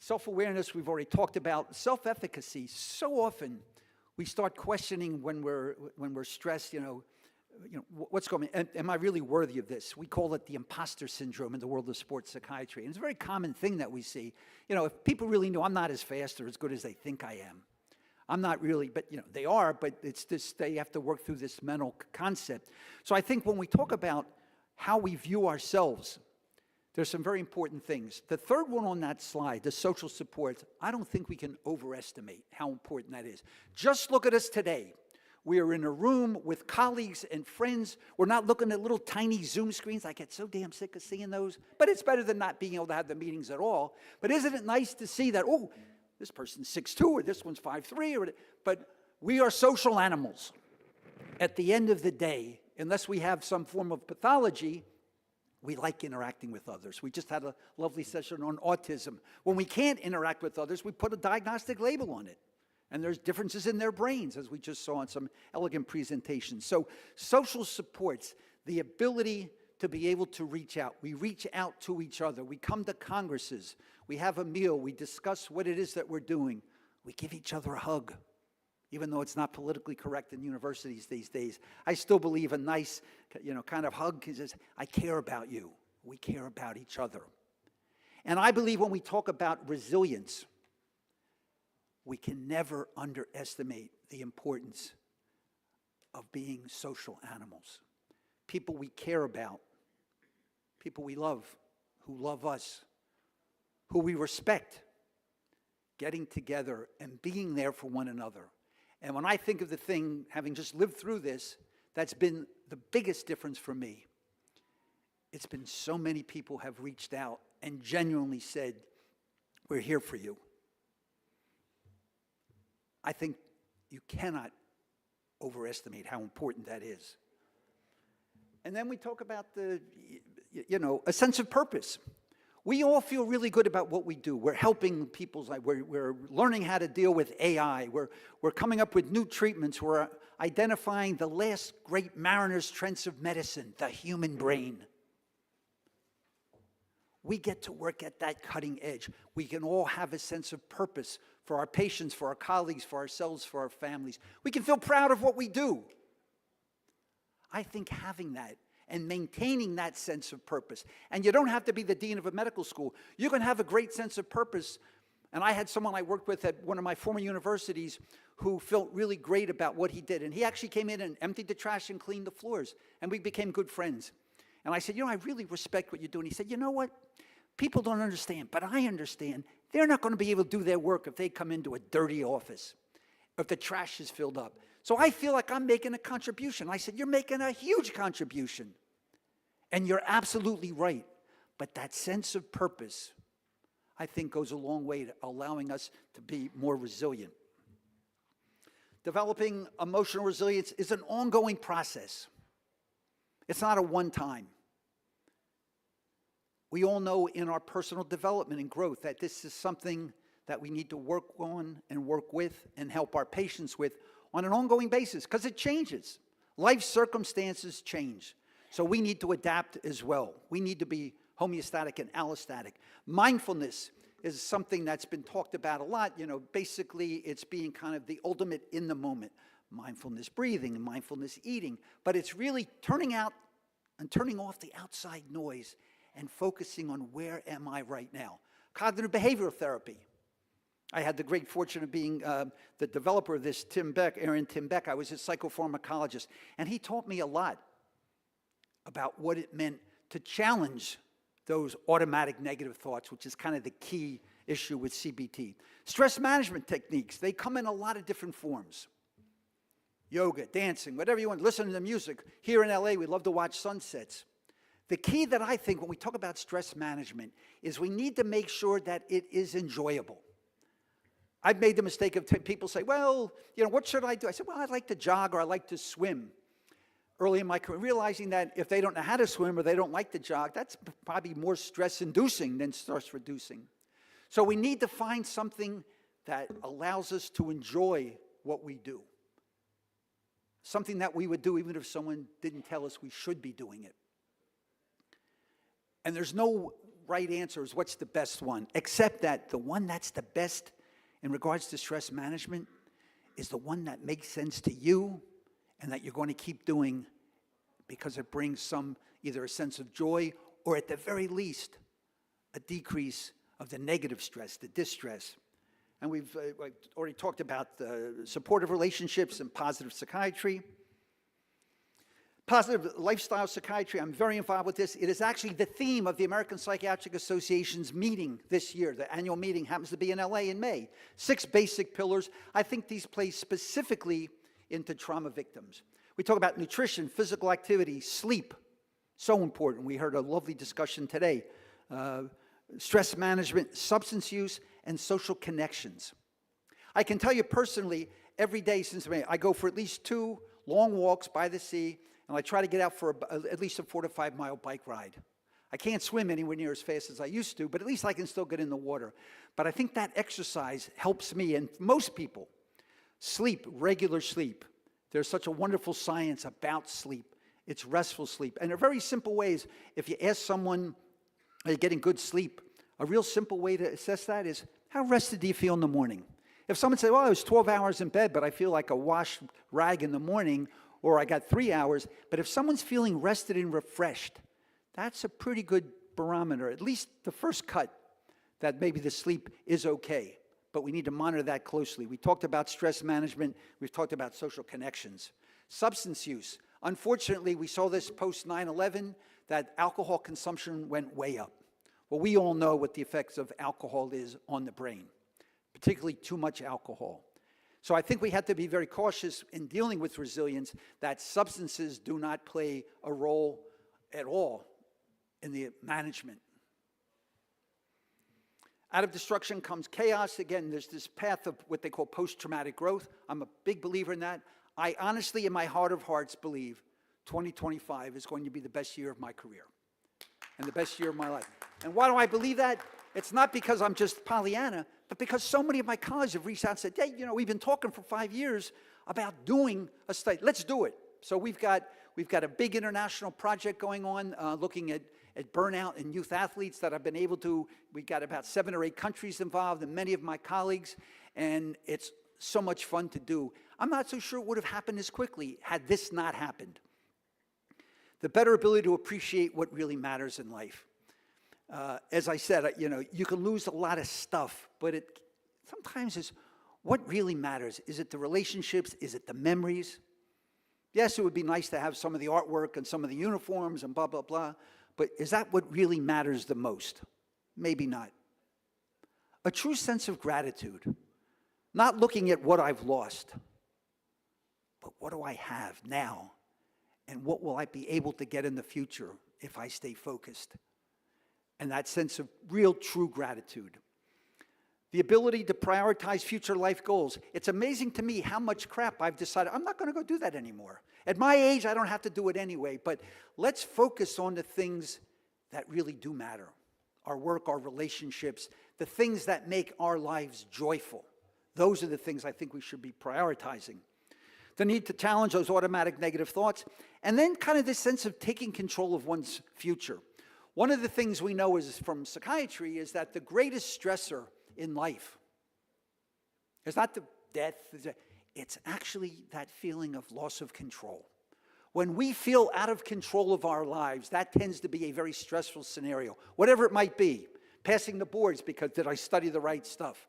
Self-awareness, we've already talked about. Self-efficacy, so often we start questioning when we're stressed, what's going on? Am I really worthy of this? We call it the imposter syndrome in the world of sports psychiatry. And it's a very common thing that we see. If people really know I'm not as fast or as good as they think I am, I'm not really, but they are, but it's this, they have to work through this mental concept. So I think when we talk about how we view ourselves, there's some very important things. The third one on that slide, the social support, I don't think we can overestimate how important that is. Just look at us today. We are in a room with colleagues and friends. We're not looking at little tiny Zoom screens. I get so damn sick of seeing those. But it's better than not being able to have the meetings at all. But isn't it nice to see that, oh, this person's 6'2", or this one's 5'3", but we are social animals. At the end of the day, unless we have some form of pathology, we like interacting with others. We just had a lovely session on autism. When we can't interact with others, we put a diagnostic label on it. And there's differences in their brains, as we just saw in some elegant presentations. So social supports, the ability to be able to reach out. We reach out to each other. We come to congresses. We have a meal. We discuss what it is that we're doing. We give each other a hug, even though it's not politically correct in universities these days. I still believe a nice, kind of hug is, I care about you. We care about each other. And I believe when we talk about resilience, we can never underestimate the importance of being social animals. People we care about, people we love, who love us, who we respect, getting together and being there for one another. And when I think of the thing, having just lived through this, that's been the biggest difference for me. It's been so many people have reached out and genuinely said, we're here for you. I think you cannot overestimate how important that is. And then we talk about a sense of purpose. We all feel really good about what we do. We're helping people's lives. We're learning how to deal with AI. We're coming up with new treatments. We're identifying the last great mariner's trench of medicine, the human brain. We get to work at that cutting edge. We can all have a sense of purpose for our patients, for our colleagues, for ourselves, for our families. We can feel proud of what we do. I think having that and maintaining that sense of purpose, and you don't have to be the dean of a medical school. You can have a great sense of purpose And I had someone I worked with at one of my former universities who felt really great about what he did. And he actually came in and emptied the trash and cleaned the floors. And we became good friends. And I said, I really respect what you're doing. He said, you know what? People don't understand, but I understand. They're not going to be able to do their work if they come into a dirty office, if the trash is filled up. So I feel like I'm making a contribution. I said, you're making a huge contribution. And you're absolutely right. But that sense of purpose, I think, goes a long way to allowing us to be more resilient. Developing emotional resilience is an ongoing process. It's not a one-time. We all know in our personal development and growth that this is something that we need to work on and work with and help our patients with on an ongoing basis, because it changes. Life circumstances change. So we need to adapt as well. We need to be homeostatic and allostatic. Mindfulness is something that's been talked about a lot. Basically it's being kind of the ultimate in the moment. Mindfulness breathing and mindfulness eating. But it's really turning out and turning off the outside noise and focusing on where am I right now. Cognitive behavioral therapy. I had the great fortune of being the developer of this, Tim Beck. I was his psychopharmacologist. And he taught me a lot about what it meant to challenge those automatic negative thoughts, which is kind of the key issue with CBT. Stress management techniques, they come in a lot of different forms. Yoga, dancing, whatever you want, listen to music. Here in LA, we love to watch sunsets. The key that I think when we talk about stress management is we need to make sure that it is enjoyable. I've made the mistake of people say, well, what should I do? I said, well, I'd like to jog or I like to swim. Early in my career, realizing that if they don't know how to swim or they don't like to jog, that's probably more stress-inducing than stress-reducing. So we need to find something that allows us to enjoy what we do. Something that we would do even if someone didn't tell us we should be doing it. And there's no right answer as what's the best one, except that the one that's the best in regards to stress management is the one that makes sense to you and that you're going to keep doing because it brings either a sense of joy or at the very least, a decrease of the negative stress, the distress. And we've already talked about the supportive relationships and positive psychiatry. Positive lifestyle psychiatry, I'm very involved with this. It is actually the theme of the American Psychiatric Association's meeting this year. The annual meeting happens to be in LA in May. 6 basic pillars. I think these play specifically into trauma victims. We talk about nutrition, physical activity, sleep, so important. We heard a lovely discussion today. Stress management, substance use, and social connections. I can tell you personally, every day since May, I go for at least 2 long walks by the sea, and I try to get out for at least a 4 to 5 mile bike ride. I can't swim anywhere near as fast as I used to, but at least I can still get in the water. But I think that exercise helps me and most people. Sleep, regular sleep. There's such a wonderful science about sleep. It's restful sleep. And there are very simple ways. If you ask someone, are you getting good sleep? A real simple way to assess that is, how rested do you feel in the morning? If someone says, well, I was 12 hours in bed, but I feel like a washed rag in the morning, or I got 3 hours, but if someone's feeling rested and refreshed, that's a pretty good barometer, at least the first cut, that maybe the sleep is okay. But we need to monitor that closely. We talked about stress management. We've talked about social connections. Substance use. Unfortunately, we saw this post 9/11, that alcohol consumption went way up. Well, we all know what the effects of alcohol is on the brain, particularly too much alcohol. So I think we have to be very cautious in dealing with resilience that substances do not play a role at all in the management. Out of destruction comes chaos. Again, there's this path of what they call post-traumatic growth. I'm a big believer in that. I honestly, in my heart of hearts, believe 2025 is going to be the best year of my career and the best year of my life. And why do I believe that? It's not because I'm just Pollyanna, but because so many of my colleagues have reached out and said, hey, we've been talking for 5 years about doing a study. Let's do it. So we've got a big international project going on looking at burnout in youth athletes that I've been able to. We've got about 7 or 8 countries involved and many of my colleagues, and it's so much fun to do. I'm not so sure it would have happened as quickly had this not happened. The better ability to appreciate what really matters in life. As I said, you can lose a lot of stuff, but it sometimes is what really matters. Is it the relationships? Is it the memories? Yes, it would be nice to have some of the artwork and some of the uniforms and blah, blah, blah, but is that what really matters the most? Maybe not. A true sense of gratitude, not looking at what I've lost, but what do I have now? And what will I be able to get in the future if I stay focused? And that sense of real, true gratitude. The ability to prioritize future life goals. It's amazing to me how much crap I've decided, I'm not going to go do that anymore. At my age, I don't have to do it anyway, but let's focus on the things that really do matter. Our work, our relationships, the things that make our lives joyful. Those are the things I think we should be prioritizing. The need to challenge those automatic negative thoughts, and then kind of this sense of taking control of one's future. One of the things we know is from psychiatry is that the greatest stressor in life is not the death, it's actually that feeling of loss of control. When we feel out of control of our lives, that tends to be a very stressful scenario, whatever it might be. Passing the boards because did I study the right stuff?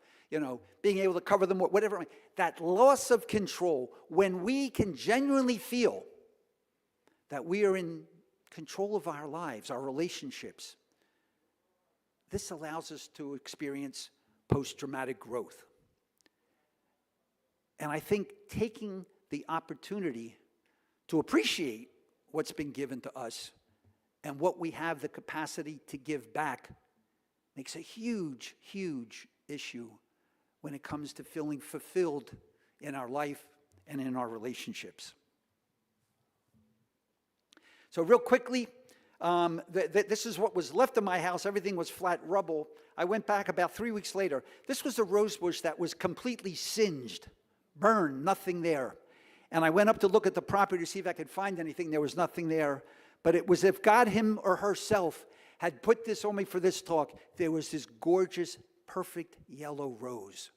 Being able to cover them, whatever. That loss of control, when we can genuinely feel that we are in control of our lives, our relationships, this allows us to experience post-traumatic growth. And I think taking the opportunity to appreciate what's been given to us and what we have the capacity to give back makes a huge, huge issue when it comes to feeling fulfilled in our life and in our relationships. So real quickly, this is what was left of my house. Everything was flat rubble. I went back about 3 weeks later. This was a rose bush that was completely singed, burned, nothing there. And I went up to look at the property to see if I could find anything. There was nothing there. But it was if God, him or herself, had put this on me for this talk, there was this gorgeous, perfect yellow rose.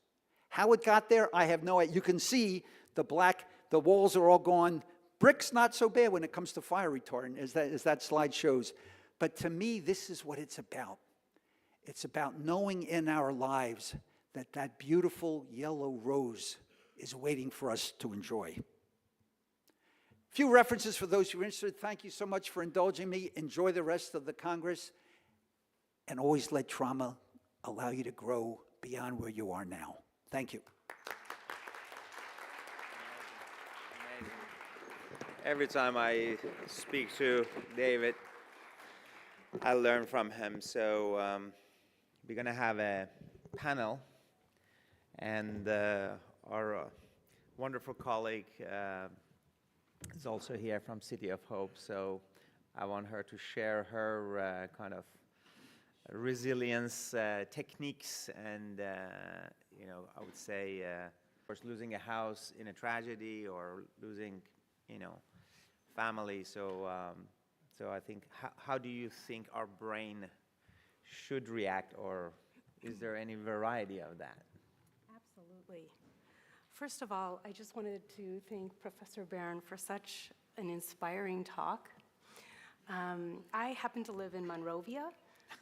How it got there, I have no idea. You can see the black, the walls are all gone. Brick's not so bad when it comes to fire retardant, as that slide shows. But to me, this is what it's about. It's about knowing in our lives that that beautiful yellow rose is waiting for us to enjoy. A few references for those who are interested. Thank you so much for indulging me. Enjoy the rest of the Congress. And always let trauma allow you to grow beyond where you are now. Thank you. Every time I speak to David, I learn from him. So we're going to have a panel, and our wonderful colleague is also here from City of Hope. So I want her to share her kind of resilience techniques, and I would say, of course, losing a house in a tragedy or losing, family. So I think, how do you think our brain should react, or is there any variety of that? Absolutely. First of all, I just wanted to thank Professor Barron for such an inspiring talk. I happen to live in Monrovia,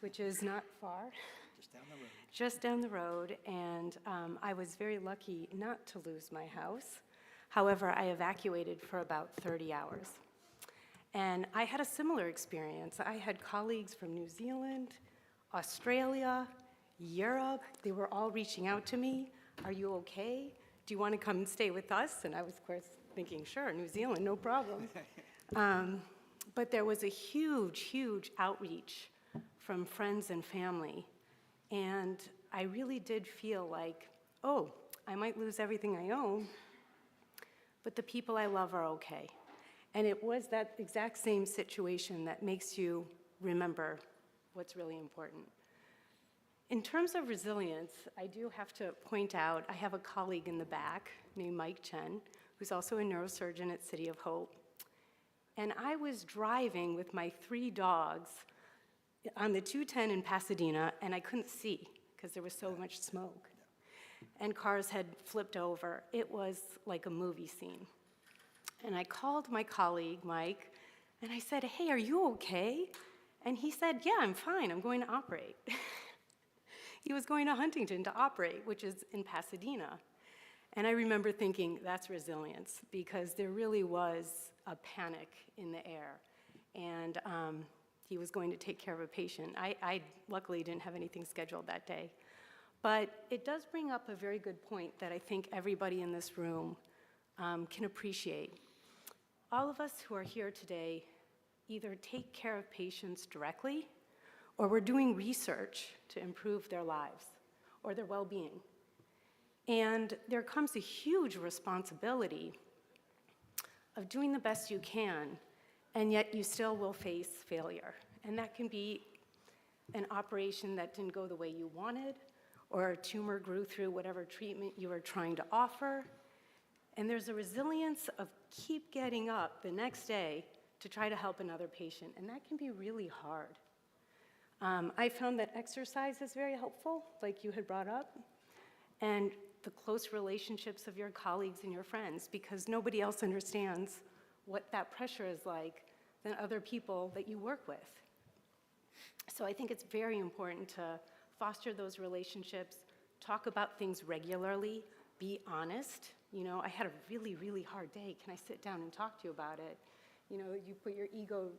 which is not far. Just down the road. Just down the road, and I was very lucky not to lose my house. However, I evacuated for about 30 hours. And I had a similar experience. I had colleagues from New Zealand, Australia, Europe. They were all reaching out to me. Are you okay? Do you want to come and stay with us? And I was, of course, thinking, sure, New Zealand, no problem. But there was a huge, huge outreach from friends and family. And I really did feel like, oh, I might lose everything I own, but the people I love are okay. And it was that exact same situation that makes you remember what's really important. In terms of resilience, I do have to point out, I have a colleague in the back named Mike Chen, who's also a neurosurgeon at City of Hope. And I was driving with my 3 dogs on the 210 in Pasadena, and I couldn't see because there was so much smoke. And cars had flipped over. It was like a movie scene. And I called my colleague, Mike, and I said, hey, are you okay? And he said, yeah, I'm fine, I'm going to operate. He was going to Huntington to operate, which is in Pasadena. And I remember thinking, that's resilience, because there really was a panic in the air. And he was going to take care of a patient. I luckily didn't have anything scheduled that day. But it does bring up a very good point that I think everybody in this room can appreciate. All of us who are here today either take care of patients directly, or we're doing research to improve their lives or their well-being. And there comes a huge responsibility of doing the best you can, and yet you still will face failure. And that can be an operation that didn't go the way you wanted, or a tumor grew through whatever treatment you were trying to offer. And there's a resilience of keep getting up the next day to try to help another patient, and that can be really hard. I found that exercise is very helpful, like you had brought up, and the close relationships of your colleagues and your friends, because nobody else understands what that pressure is like than other people that you work with. So I think it's very important to foster those relationships, talk about things regularly, be honest. You know, I had a really, really hard day. Can I sit down and talk to you about it? You know, you put your ego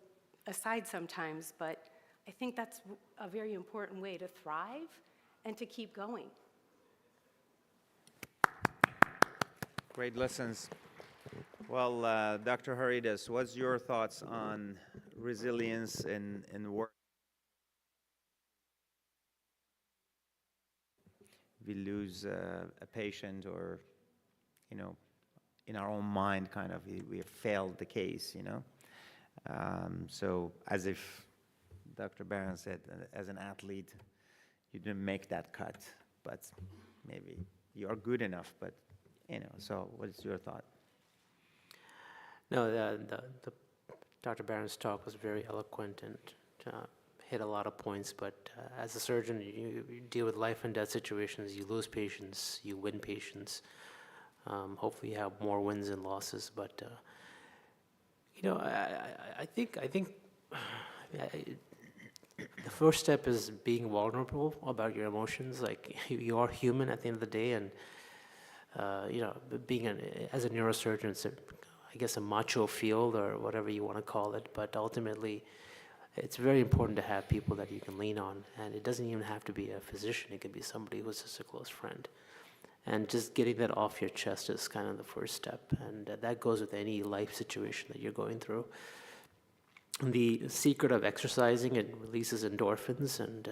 aside sometimes, but I think that's a very important way to thrive and to keep going. Great lessons. Well, Dr. Haridas, what's your thoughts on resilience in work? We lose a patient, or, you know, in our own mind, kind of, we have failed the case, you know? So as if Dr. Barron said, as an athlete, you didn't make that cut, but maybe you are good enough, but, you know, so what's your thought? No, the Dr. Barron's talk was very eloquent and hit a lot of points, but as a surgeon, you deal with life and death situations. You lose patients, you win patients. Hopefully you have more wins and losses, but you know, I think the first step is being vulnerable about your emotions. Like, you are human at the end of the day, and you know, as a neurosurgeon, it's I guess a macho field, or whatever you want to call it, but ultimately it's very important to have people that you can lean on, and it doesn't even have to be a physician. It could be somebody who's just a close friend. And just getting that off your chest is kind of the first step, and that goes with any life situation that you're going through. The secret of exercising, it releases endorphins and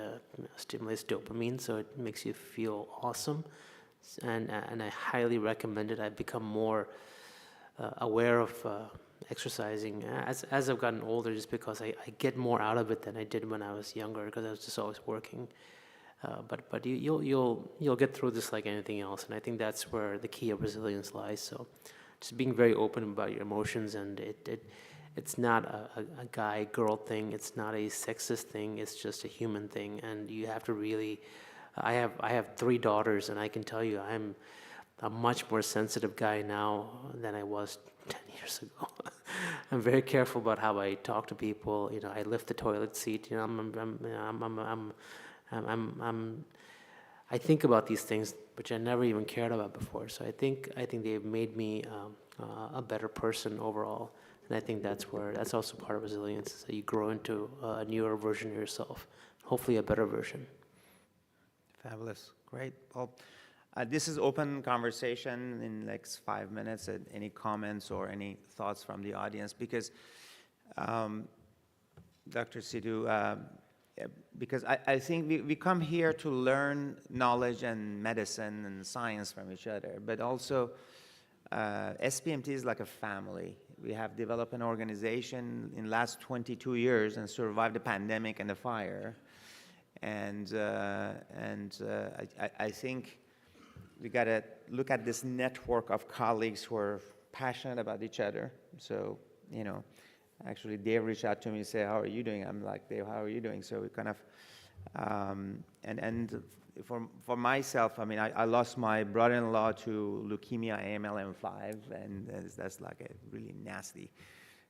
stimulates dopamine, so it makes you feel awesome. And I highly recommend it. I've become more aware of exercising as I've gotten older, just because I get more out of it than I did when I was younger, because I was just always working. But you'll get through this like anything else, and I think that's where the key of resilience lies. So, just being very open about your emotions, and it's not a guy-girl thing. It's not a sexist thing. It's just a human thing, and you have to really. I have 3 daughters, and I can tell you I'm a much more sensitive guy now than I was 10 years ago. I'm very careful about how I talk to people. You know, I lift the toilet seat. You know, I think about these things, which I never even cared about before. So I think they've made me a better person overall, and I think that's also part of resilience, is that you grow into a newer version of yourself, hopefully a better version. Fabulous, great. Well, this is open conversation in like 5 minutes. Any comments or any thoughts from the audience? Because Dr. Sidhu, because I think we come here to learn knowledge and medicine and science from each other, but also Sbmt is like a family. We have developed an organization in the last 22 years and survived the pandemic and the fire. And I think we got to look at this network of colleagues who are passionate about each other. So, you know, actually, Dave reached out to me and said, "How are you doing?" I'm like, "Dave, how are you doing?" So we kind of, and for myself, I mean, I lost my brother-in-law to leukemia, AML M5, and that's like a really nasty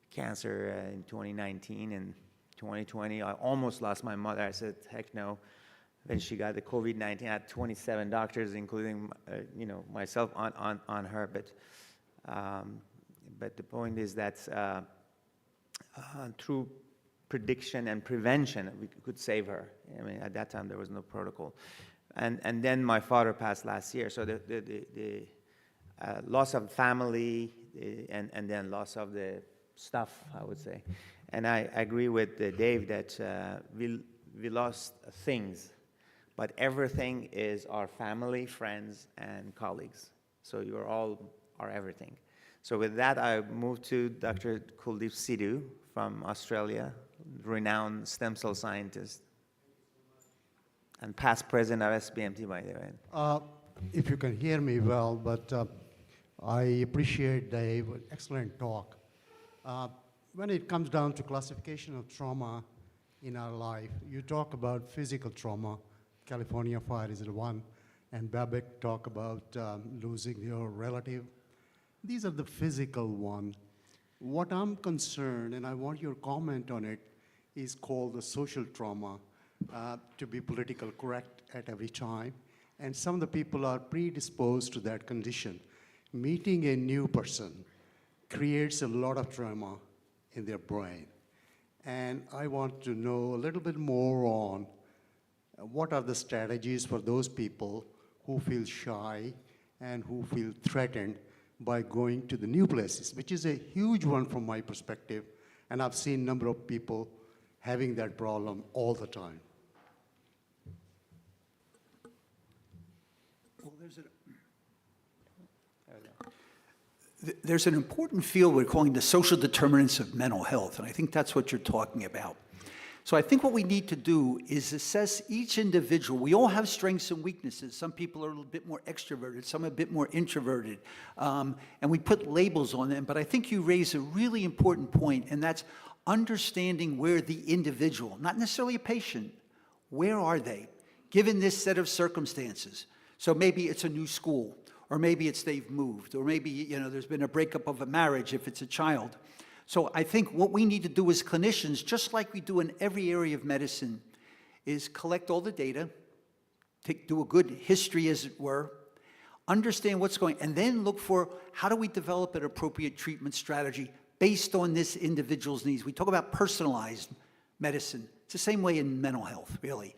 cancer in 2019. And 2020. I almost lost my mother. I said, heck no. When she got the COVID-19, I had 27 doctors, including, myself on her. But the point is that through prediction and prevention, we could save her. I mean, at that time, there was no protocol. And then my father passed last year. So the loss of family and then loss of the stuff, I would say. And I agree with Dave that we lost things, but everything is our family, friends, and colleagues. So you're all our everything. So with that, I move to Dr. Kuldeep Sidhu from Australia, renowned stem cell scientist, and past president of Sbmt, by the way. If you can hear me well, but I appreciate Dave, excellent talk. When it comes down to classification of trauma in our life, you talk about physical trauma, California fire is the one, and Babbitt talk about losing your relative. These are the physical one. What I'm concerned, and I want your comment on it, is called the social trauma, to be political correct at every time. And some of the people are predisposed to that condition. Meeting a new person creates a lot of trauma in their brain. And I want to know a little bit more on what are the strategies for those people who feel shy and who feel threatened by going to the new places, which is a huge one from my perspective. And I've seen a number of people having that problem all the time. Well, there's an important field we're calling the social determinants of mental health, and I think that's what you're talking about. So I think what we need to do is assess each individual. We all have strengths and weaknesses. Some people are a little bit more extroverted, some a bit more introverted, and we put labels on them. But I think you raise a really important point, and that's understanding where the individual, not necessarily a patient, where are they, given this set of circumstances? So maybe it's a new school, or maybe it's they've moved, or maybe there's been a breakup of a marriage if it's a child. So I think what we need to do as clinicians, just like we do in every area of medicine, is collect all the data, do a good history, as it were, understand what's going, and then look for how do we develop an appropriate treatment strategy based on this individual's needs. We talk about personalized medicine. It's the same way in mental health, really.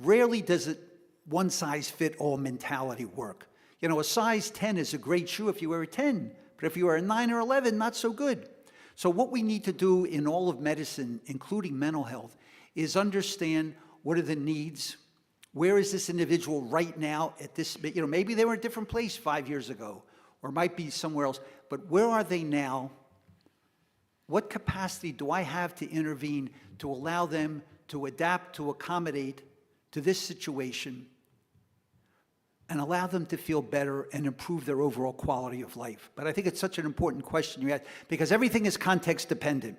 Rarely does it one-size-fit-all mentality work. A size 10 is a great shoe if you wear a 10, but if you wear a 9 or 11, not so good. So what we need to do in all of medicine, including mental health, is understand what are the needs, where is this individual right now at this, maybe they were in a different place 5 years ago, or might be somewhere else, but where are they now? What capacity do I have to intervene to allow them to adapt, to accommodate to this situation, and allow them to feel better and improve their overall quality of life? But I think it's such an important question you ask, because everything is context dependent.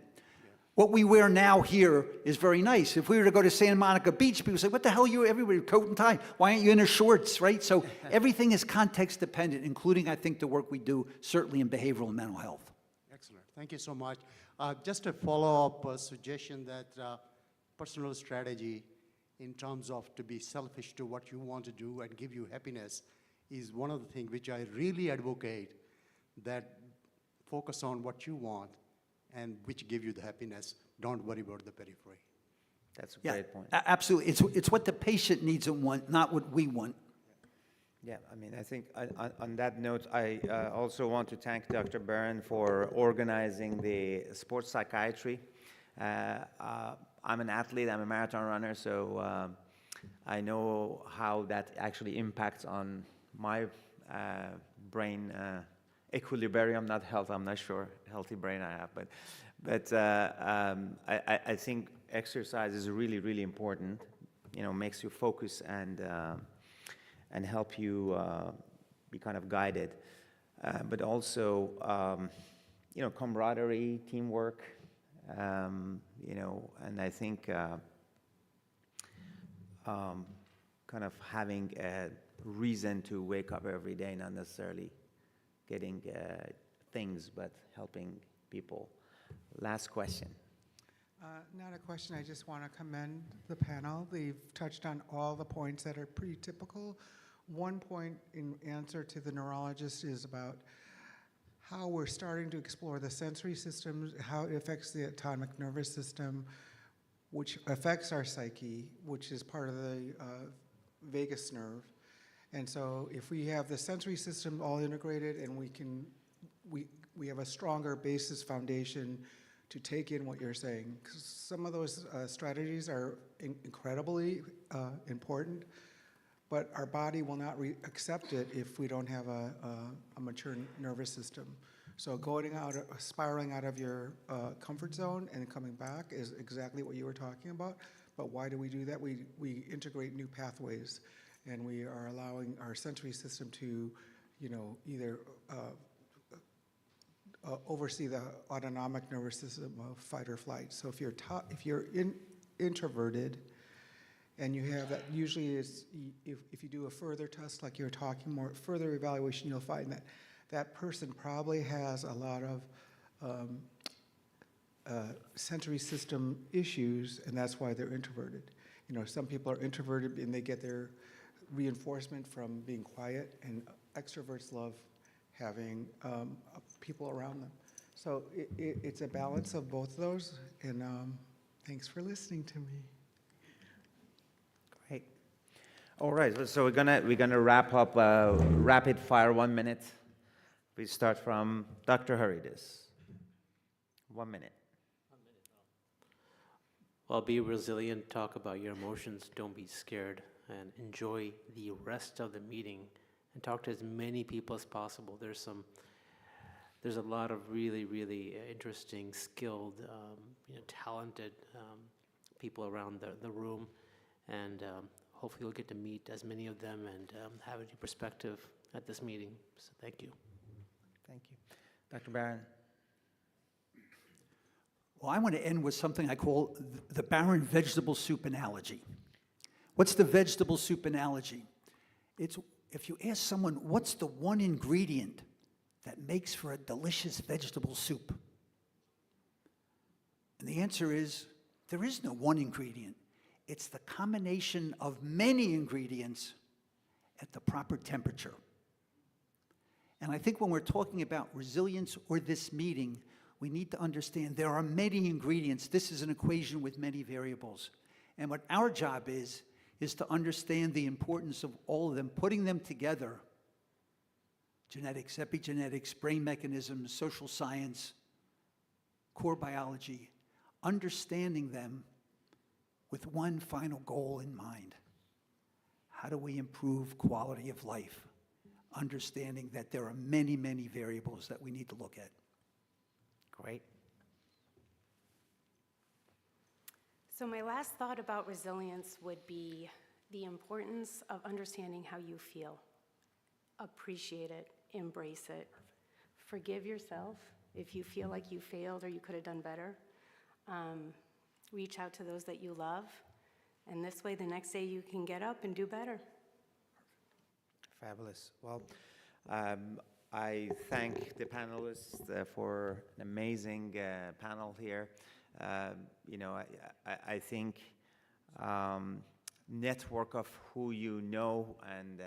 What we wear now here is very nice. If we were to go to Santa Monica Beach, people say, what the hell are you, everybody, coat and tie? Why aren't you in your shorts, right? So everything is context dependent, including, I think, the work we do, certainly in behavioral and mental health. Excellent. Thank you so much. Just a follow-up suggestion that personal strategy in terms of to be selfish to what you want to do and give you happiness is one of the things which I really advocate, that focus on what you want and which give you the happiness. Don't worry about the periphery. That's a great point. Absolutely. It's what the patient needs and wants, not what we want. Yeah, I mean, I think on that note, I also want to thank Dr. Barron for organizing the sports psychiatry. I'm an athlete, I'm a marathon runner, so I know how that actually impacts on my brain equilibrium, not health, I'm not sure, healthy brain I have, but I think exercise is really, really important, makes you focus and help you be kind of guided, but also, camaraderie, teamwork, and I think kind of having a reason to wake up every day, not necessarily getting things, but helping people. Last question. Not a question, I just want to commend the panel. They've touched on all the points that are pretty typical. One point in answer to the neurologist is about how we're starting to explore the sensory systems, how it affects the autonomic nervous system, which affects our psyche, which is part of the vagus nerve. And so if we have the sensory system all integrated and we have a stronger basis foundation to take in what you're saying. 'Cause some of those strategies are incredibly important, but our body will not accept it if we don't have a mature nervous system. So spiraling out of your comfort zone and coming back is exactly what you were talking about. But why do we do that? We integrate new pathways, and we are allowing our sensory system to, either oversee the autonomic nervous system of fight or flight. So if you're introverted, and you have that, usually is if you do a further test like you're talking, more further evaluation, you'll find that that person probably has a lot of sensory system issues, and that's why they're introverted. Some people are introverted and they get their reinforcement from being quiet, and extroverts love having people around them. So it's a balance of both of those, and thanks for listening to me. Great. All right, so we're gonna wrap up rapid fire 1 minute. We start from Dr. Haridis. 1 minute. Well, be resilient, talk about your emotions, don't be scared, and enjoy the rest of the meeting and talk to as many people as possible. There's a lot of really, really interesting, skilled, talented people around the room, and hopefully you'll get to meet as many of them and have a new perspective at this meeting. So thank you. Thank you. Dr. Barron. Well, I want to end with something I call the barren vegetable soup analogy. What's the vegetable soup analogy? It's if you ask someone, what's the one ingredient that makes for a delicious vegetable soup? And the answer is, there is no one ingredient. It's the combination of many ingredients at the proper temperature. And I think when we're talking about resilience or this meeting, we need to understand there are many ingredients. This is an equation with many variables. And what our job is to understand the importance of all of them, putting them together. Genetics, epigenetics, brain mechanisms, social science, core biology, understanding them with one final goal in mind. How do we improve quality of life? Understanding that there are many, many variables that we need to look at. Great. So my last thought about resilience would be the importance of understanding how you feel. Appreciate it, embrace it. Forgive yourself if you feel like you failed or you could have done better. Reach out to those that you love, and this way the next day you can get up and do better. Fabulous. Well, I thank the panelists for an amazing panel here. I think network of who you know and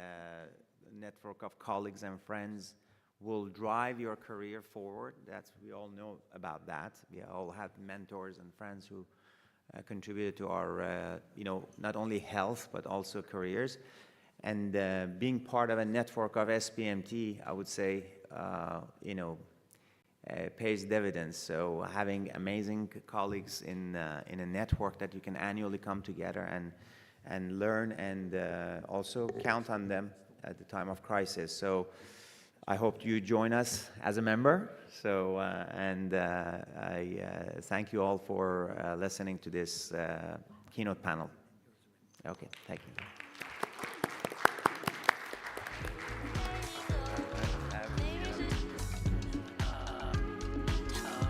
network of colleagues and friends will drive your career forward. We all know about that. We all have mentors and friends who contributed to our, not only health, but also careers. And being part of a network of Sbmt, I would say, pays dividends. So having amazing colleagues in a network that you can annually come together and learn and also count on them at the time of crisis. So I hope you join us as a member. So I thank you all for listening to this keynote panel. Okay, thank you.